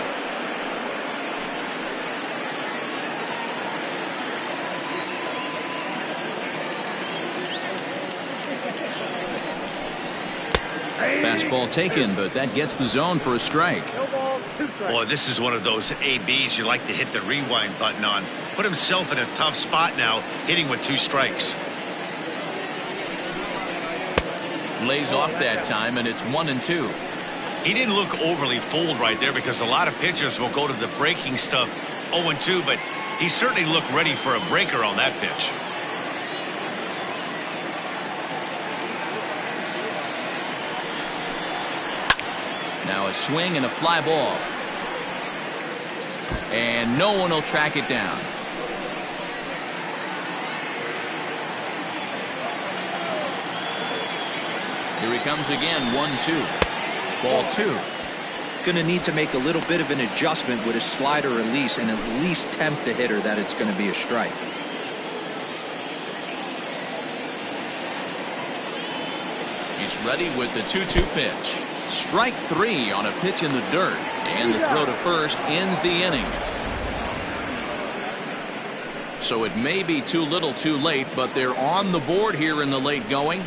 Fastball taken, but that gets the zone for a strike. Boy, this is one of those ABs you like to hit the rewind button on. Put himself in a tough spot now, hitting with 2 strikes. Lays off that time, and it's 1-2. He didn't look overly fooled right there because a lot of pitchers will go to the breaking stuff 0-2, but he certainly looked ready for a breaker on that pitch. Now a swing and a fly ball. And no one will track it down. Here he comes again, 1-2. Ball 2. Going to need to make a little bit of an adjustment with his slider release and at least tempt the hitter that it's going to be a strike. He's ready with the 2-2 pitch. Strike 3 on a pitch in the dirt. And the throw to first ends the inning. So it may be too little too late, but they're on the board here in the late going.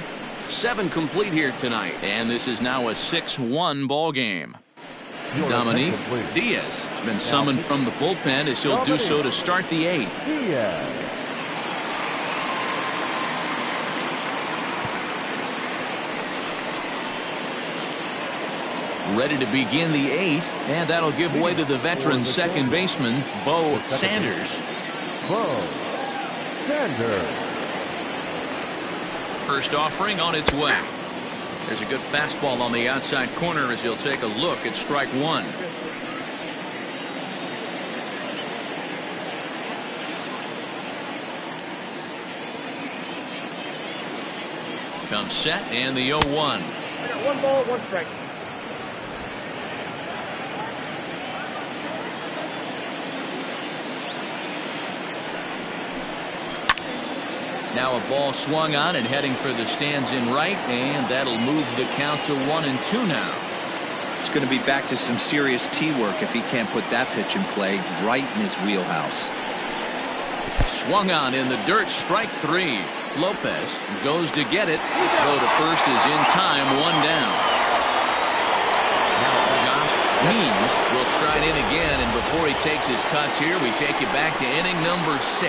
7 complete here tonight, and this is now a 6-1 ball game. Dominique Diaz has been summoned from the bullpen as he'll do so to start the 8th. Ready to begin the 8th, and that'll give way to the veteran second baseman, Bo Sanders. First offering on its way. There's a good fastball on the outside corner as he'll take a look at strike 1. Comes set and the 0-1. I got 1 ball, 1 strike. Now a ball swung on and heading for the stands in right, and that'll move the count to 1-2 now. It's going to be back to some serious tee work if he can't put that pitch in play right in his wheelhouse. Swung on in the dirt, strike 3. Lopez goes to get it. The throw to first is in time, 1 down. Josh Means will stride in again, and before he takes his cuts here, we take you back to inning number 6.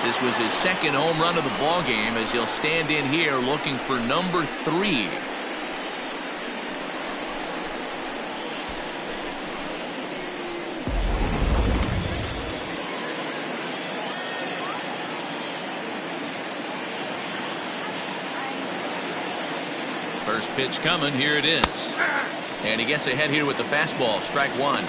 This was his second home run of the ball game as he'll stand in here looking for number 3. First pitch coming, here it is. And he gets ahead here with the fastball, strike 1.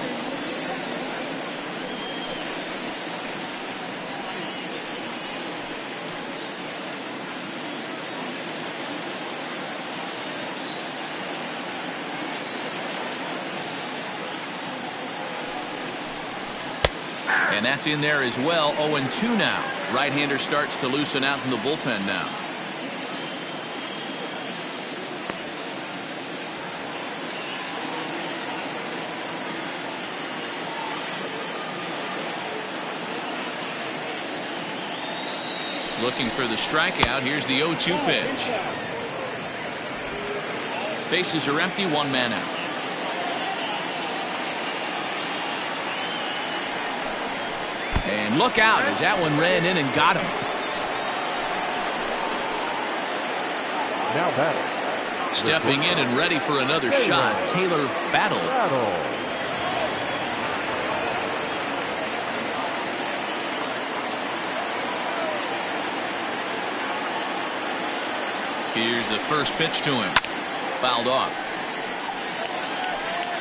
And that's in there as well. 0-2 now. Right-hander starts to loosen out in the bullpen now. Looking for the strikeout. Here's the 0-2 pitch. Bases are empty, 1 man out. And look out as that one ran in and got him. Now batting. Stepping in and ready for another shot, Taylor Battle. Here's the first pitch to him. Fouled off.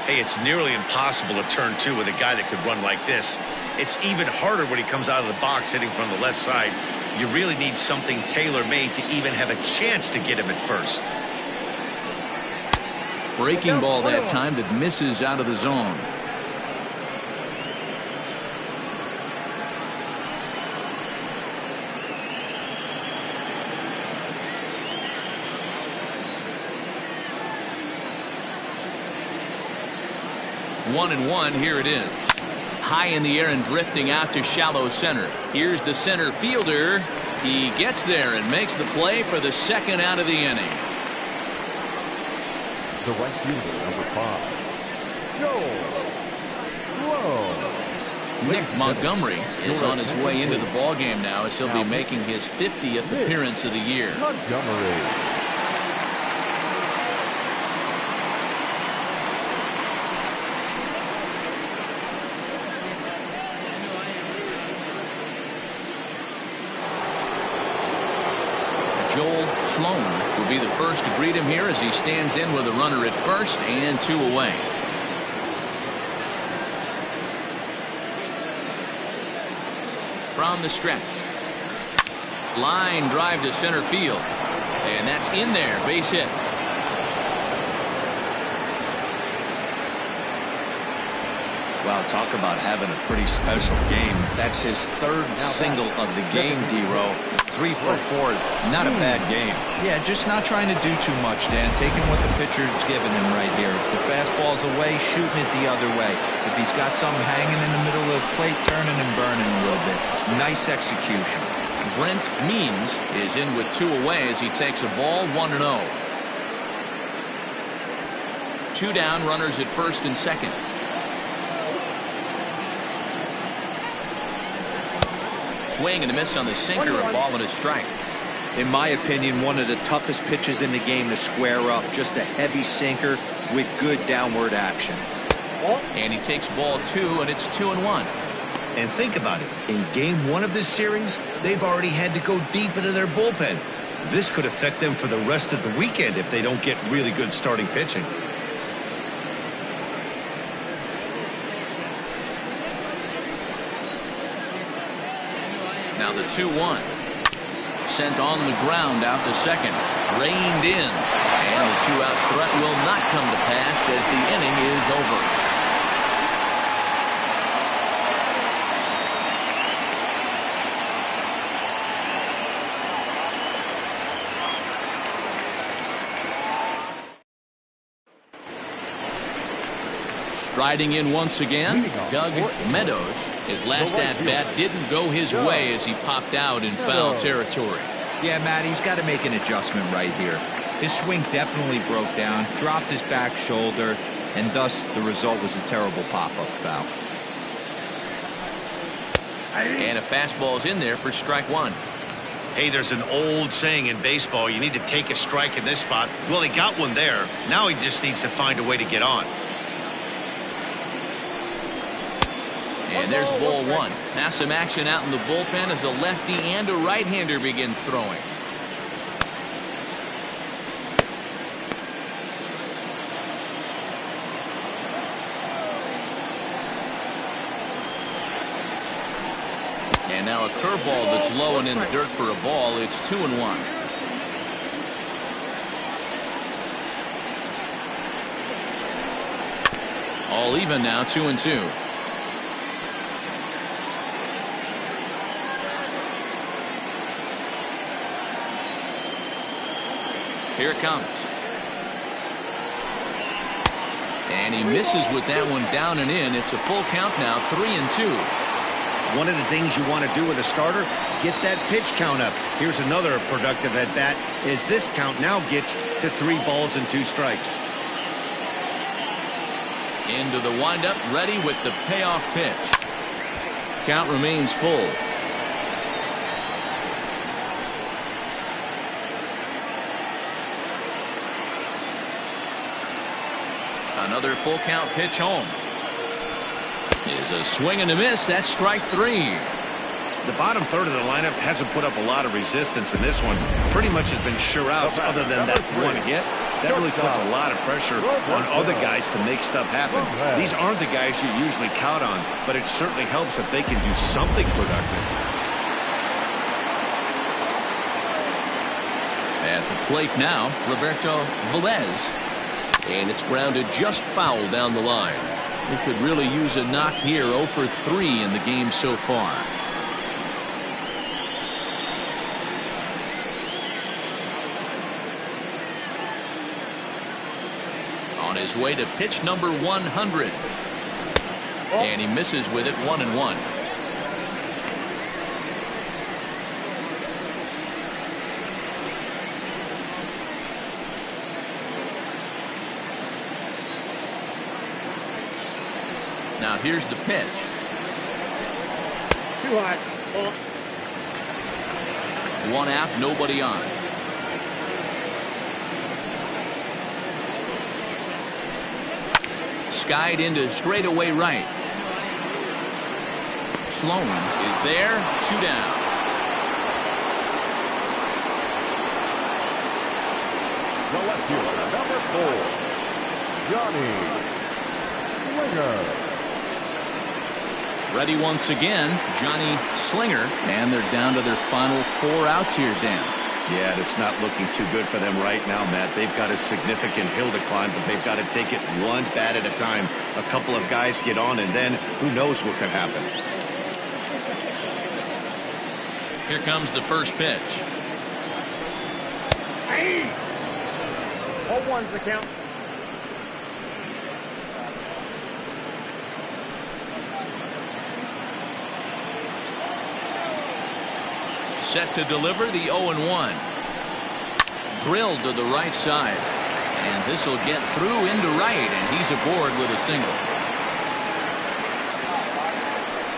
Hey, it's nearly impossible to turn 2 with a guy that could run like this. It's even harder when he comes out of the box hitting from the left side. You really need something tailor-made to even have a chance to get him at first. Breaking ball that time that misses out of the zone. One and one, here it is. High in the air and drifting out to shallow center. Here's the center fielder. He gets there and makes the play for the second out of the inning. The right fielder, number 5. Joe. Nick Montgomery is on his way into the ballgame now as he'll be making his 50th appearance of the year. Montgomery. Joel Sloan will be the first to greet him here as he stands in with a runner at first and 2 away. From the stretch. Line drive to center field. And that's in there. Base hit. Wow, talk about having a pretty special game. That's his 3rd single of the game, D-Row. 3 for 4. Not a bad game. Yeah, just not trying to do too much, Dan. Taking what the pitcher's giving him right here. If the fastball's away, shooting it the other way. If he's got something hanging in the middle of the plate, turning and burning a little bit. Nice execution. Brent Means is in with 2 away as he takes a ball, 1-0. 2 down, runners at first and second. Swing and a miss on the sinker, a ball and a strike. In my opinion, one of the toughest pitches in the game to square up. Just a heavy sinker with good downward action. And he takes ball 2, and it's 2-1. And think about it. In game 1 of this series, they've already had to go deep into their bullpen. This could affect them for the rest of the weekend if they don't get really good starting pitching. Now the 2-1. Sent on the ground out to second. Reined in. And the 2-out threat will not come to pass as the inning is over. Striding in once again, Doug Meadows. His last at-bat didn't go his way as he popped out in foul territory. Yeah, Matt, he's got to make an adjustment right here. His swing definitely broke down, dropped his back shoulder, and thus the result was a terrible pop-up foul. And a fastball's in there for strike one. Hey, there's an old saying in baseball, you need to take a strike in this spot. Well, he got one there. Now he just needs to find a way to get on. And there's ball one. Now some action out in the bullpen as a lefty and a right-hander begin throwing. And now a curveball that's low and in the dirt for a ball. It's 2-1. All even now, 2-2. Here it comes. And he misses with that one down and in. It's a full count now, 3-2. One of the things you want to do with a starter, get that pitch count up. Here's another productive at bat, is this count now gets to 3 balls and 2 strikes. Into the windup, ready with the payoff pitch. Count remains full. Another full count pitch home. Is a swing and a miss. That's strike 3. The bottom third of the lineup hasn't put up a lot of resistance in this one. Pretty much has been sure outs other than that one hit. That really puts a lot of pressure on other guys to make stuff happen. These aren't the guys you usually count on, but it certainly helps if they can do something productive. At the plate now, Roberto Velez. And it's grounded just foul down the line. They could really use a knock here. 0 for 3 in the game so far. On his way to pitch number 100. And he misses with it, 1-1. Now here's the pitch. Too high. One out, nobody on. Skied into straightaway right. Sloan is there, 2 down. The left fielder, number 4, Johnny Slinger. Ready once again, Johnny Slinger, and they're down to their final 4 outs here, Dan. Yeah, it's not looking too good for them right now, Matt. They've got a significant hill to climb, but they've got to take it one bat at a time. A couple of guys get on, and then who knows what could happen. Here comes the first pitch. Hey! 0-1's the count. Set to deliver the 0-1. Drilled to the right side. And this will get through into right, and he's aboard with a single.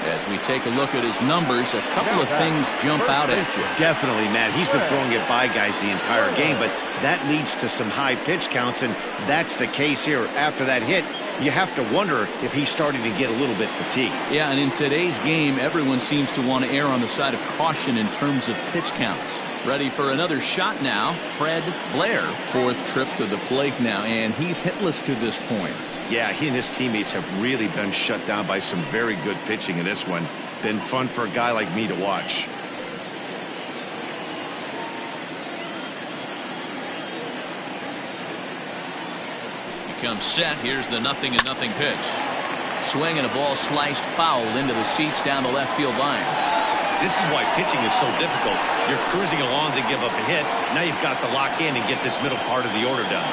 As we take a look at his numbers, a couple of things jump out at you. Definitely, Matt. He's been throwing it by guys the entire game, but that leads to some high pitch counts, and that's the case here. After that hit, you have to wonder if he's starting to get a little bit fatigued. Yeah, and in today's game, everyone seems to want to err on the side of caution in terms of pitch counts. Ready for another shot now, Fred Blair. 4th trip to the plate now, and he's hitless to this point. Yeah, he and his teammates have really been shut down by some very good pitching in this one. Been fun for a guy like me to watch. He comes set. Here's the 0-0 pitch. Swing and a ball sliced foul into the seats down the left field line. This is why pitching is so difficult. You're cruising along to give up a hit. Now you've got to lock in and get this middle part of the order done.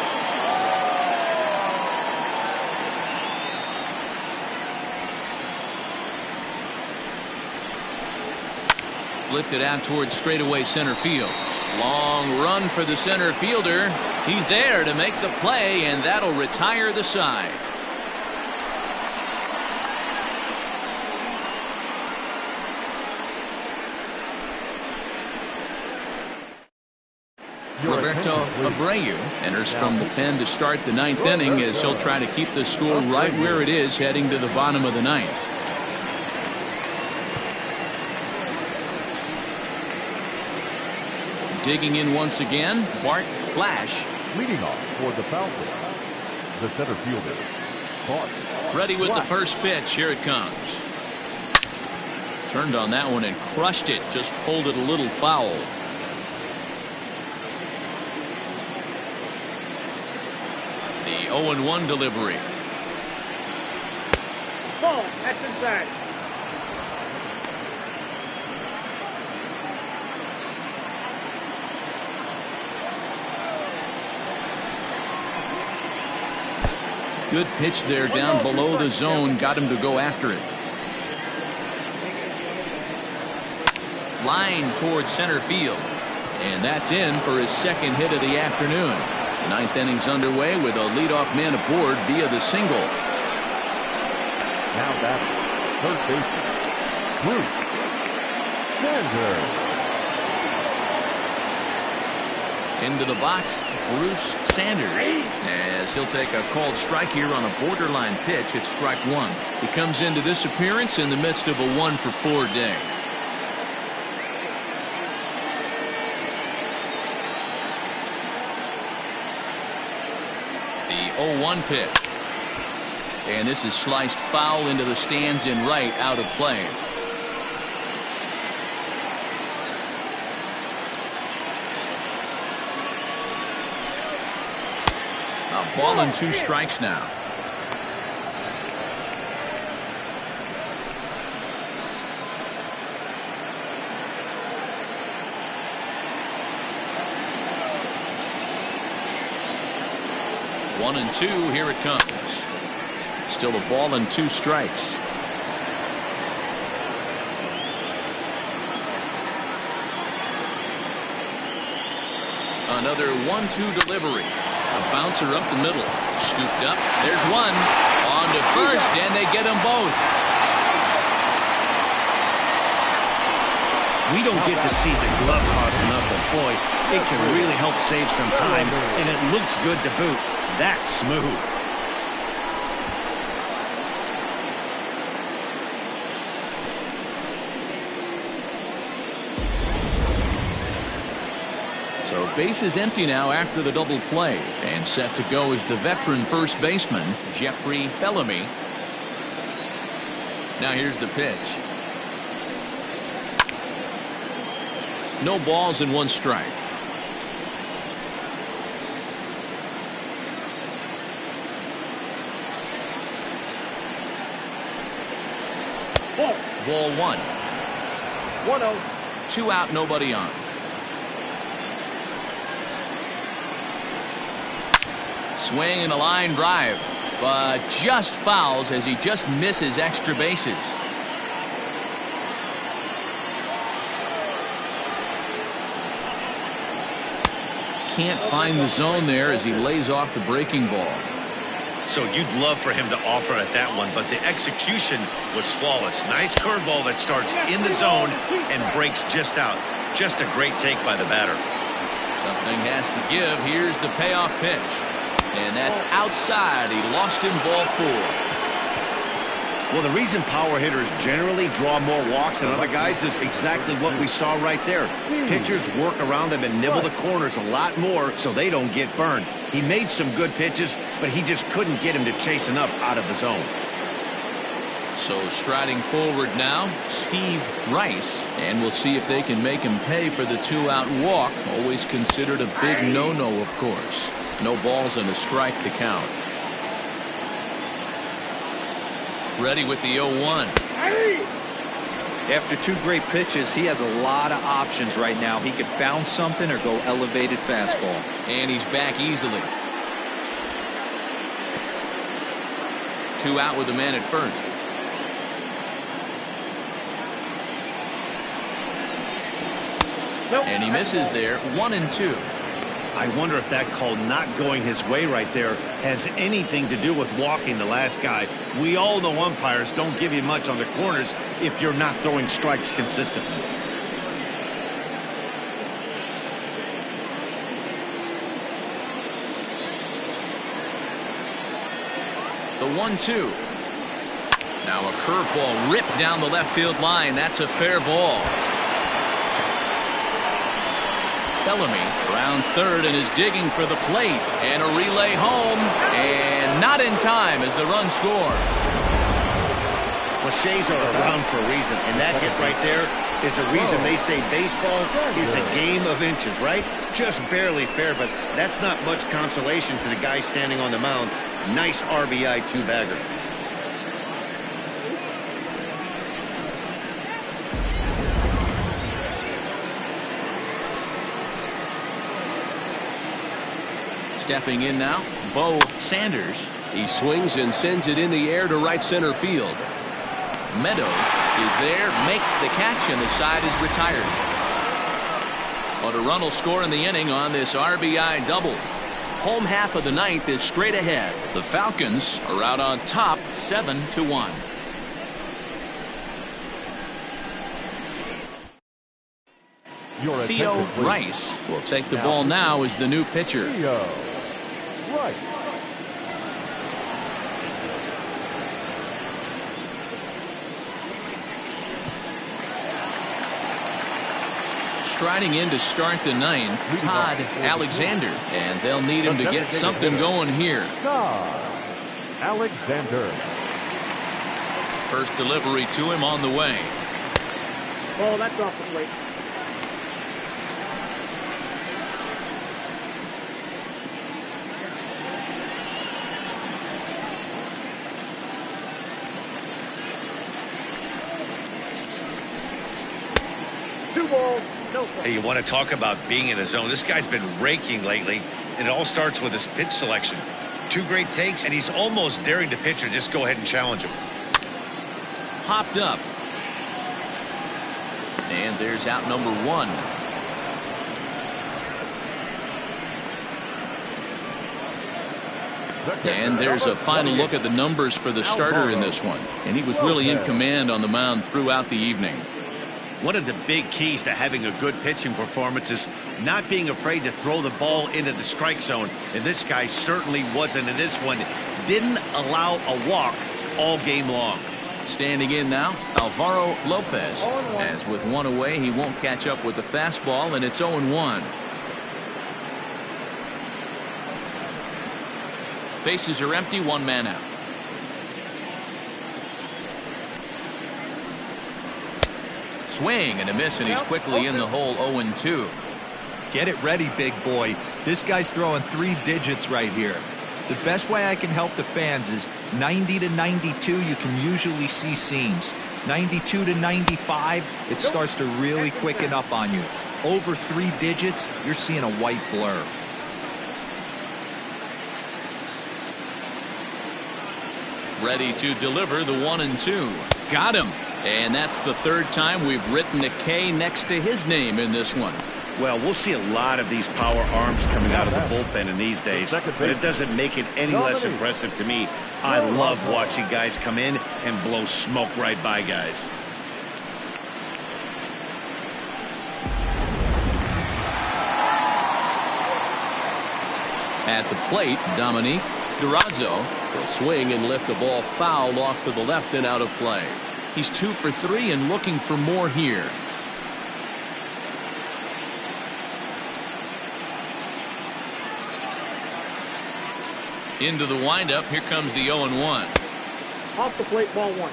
lifted out towards straightaway center field. Long run for the center fielder. He's there to make the play, and that'll retire the side. Roberto Abreu enters from the pen to start the ninth inning as he'll try to keep the score right where it is heading to the bottom of the ninth. Digging in once again, Bart Flash. Leading off for the Falcons, the center fielder, Bart. Ready with the first pitch. Here it comes. Turned on that one and crushed it. Just pulled it a little foul. The 0-1 delivery. Ball, that's inside. Good pitch there down below the zone. Got him to go after it. Line towards center field. And that's in for his second hit of the afternoon. The ninth inning's underway with a leadoff man aboard via the single. Now batting, third baseman, Bruce Sanders. Into the box, Bruce Sanders, as he'll take a called strike here on a borderline pitch at strike one. He comes into this appearance in the midst of a 1-for-4 day. The 0-1 pitch. And this is sliced foul into the stands in right, out of play. A ball and 2 strikes now. One and 2, here it comes. Still a ball and 2 strikes. Another 1-2 delivery. A bouncer up the middle. Scooped up. There's one. On to first, and they get them both. We don't get to see the glove tossing up, but boy, it can really help save some time, and it looks good to boot. That's smooth. So base is empty now after the double play, and set to go is the veteran first baseman, Jeffrey Bellamy. Now here's the pitch. No balls and 1 strike. Ball 1. 1-0. 2 out, nobody on. Swing and a line drive, but just fouls as he just misses extra bases. Can't find the zone there as he lays off the breaking ball. So you'd love for him to offer at that one, but the execution was flawless. Nice curveball that starts in the zone and breaks just out. Just a great take by the batter. Something has to give. Here's the payoff pitch. And that's outside. He lost him, ball 4. Well, the reason power hitters generally draw more walks than other guys is exactly what we saw right there. Pitchers work around them and nibble the corners a lot more so they don't get burned. He made some good pitches, but he just couldn't get him to chase enough out of the zone. So striding forward now, Steve Rice, and we'll see if they can make him pay for the 2-out walk. Always considered a big no-no, of course. No balls and a strike to count. Ready with the 0-1. After 2 great pitches, he has a lot of options right now. He could bounce something or go elevated fastball. And he's back easily. 2 out with the man at first. And he misses there, 1-2. I wonder if that call not going his way right there has anything to do with walking the last guy. We all know umpires don't give you much on the corners if you're not throwing strikes consistently. The 1-2. Now a curveball ripped down the left field line. That's a fair ball. Bellamy rounds third and is digging for the plate. And a relay home. And not in time as the run scores. Cliches are around for a reason, and that hit right there is a reason they say baseball is a game of inches, right? Just barely fair, but that's not much consolation to the guy standing on the mound. Nice RBI two-bagger. Stepping in now, Bo Sanders. He swings and sends it in the air to right center field. Meadows is there, makes the catch, and the side is retired. But a run will score in the inning on this RBI double. Home half of the ninth is straight ahead. The Falcons are out on top, 7-1. Theo Rice will take the ball now as the new pitcher. Theo Rice. Striding in to start the ninth, Todd Alexander, and they'll need him to get something going here. Todd Alexander. First delivery to him on the way. Oh, that's off the plate. Two balls. Hey, you want to talk about being in the zone? This guy's been raking lately, and it all starts with his pitch selection. Two great takes, and he's almost daring the pitcher. Just go ahead and challenge him. Hopped up. And there's out number one. And there's a final look at the numbers for the starter in this one. And he was really in command on the mound throughout the evening. One of the big keys to having a good pitching performance is not being afraid to throw the ball into the strike zone. And this guy certainly wasn't in this one. Didn't allow a walk all game long. Standing in now, Alvaro Lopez. As with one away, he won't catch up with the fastball, and it's 0-1. Bases are empty, one man out. Swing and a miss, and he's quickly in the hole. 0-2. Get it ready, big boy. This guy's throwing 3 digits right here. The best way I can help the fans is 90 to 92, you can usually see seams. 92 to 95, it starts to really quicken up on you. Over 3 digits, you're seeing a white blur. Ready to deliver the 1-2. Got him. And that's the third time we've written a K next to his name in this one. Well, we'll see a lot of these power arms coming out of the bullpen in these days, but it doesn't make it any less impressive to me. I love watching guys come in and blow smoke right by guys. At the plate, Dominique Durazo will swing and lift the ball foul off to the left and out of play. He's 2 for 3 and looking for more here. Into the windup. Here comes the 0-1. Off the plate, ball 1.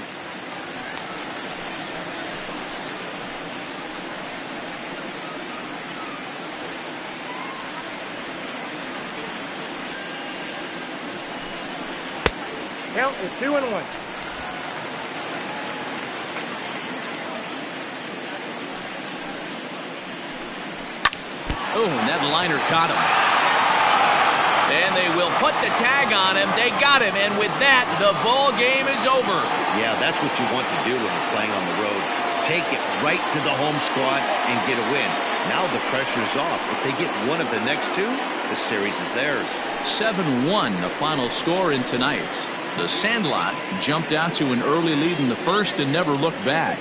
Count is 2-1. Oh, and that liner caught him. And they will put the tag on him. They got him, and with that, the ball game is over. Yeah, that's what you want to do when you're playing on the road. take it right to the home squad and get a win. Now the pressure's off. If they get one of the next two, the series is theirs. 7-1 the final score in tonight's. The Sandlot jumped out to an early lead in the first and never looked back.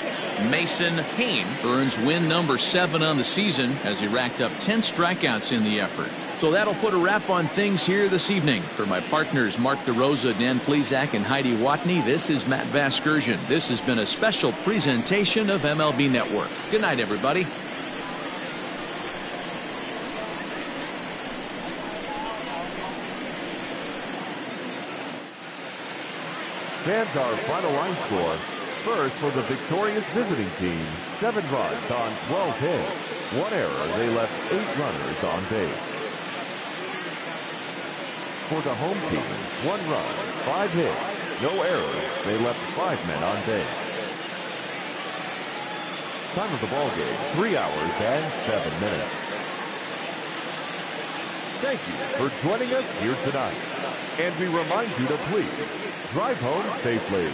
Mason Kane earns win number 7 on the season as he racked up 10 strikeouts in the effort. So that'll put a wrap on things here this evening. For my partners Mark DeRosa, Dan Plesac, and Heidi Watney, this is Matt Vasgersian. This has been a special presentation of MLB Network. Good night, everybody. Fans, our final line score. First, for the victorious visiting team, 7 runs on 12 hits. 1 error. They left 8 runners on base. For the home team, 1 run, 5 hits, no errors. They left 5 men on base. Time of the ball game, 3 hours and 7 minutes. Thank you for joining us here tonight. And we remind you to please drive home safely.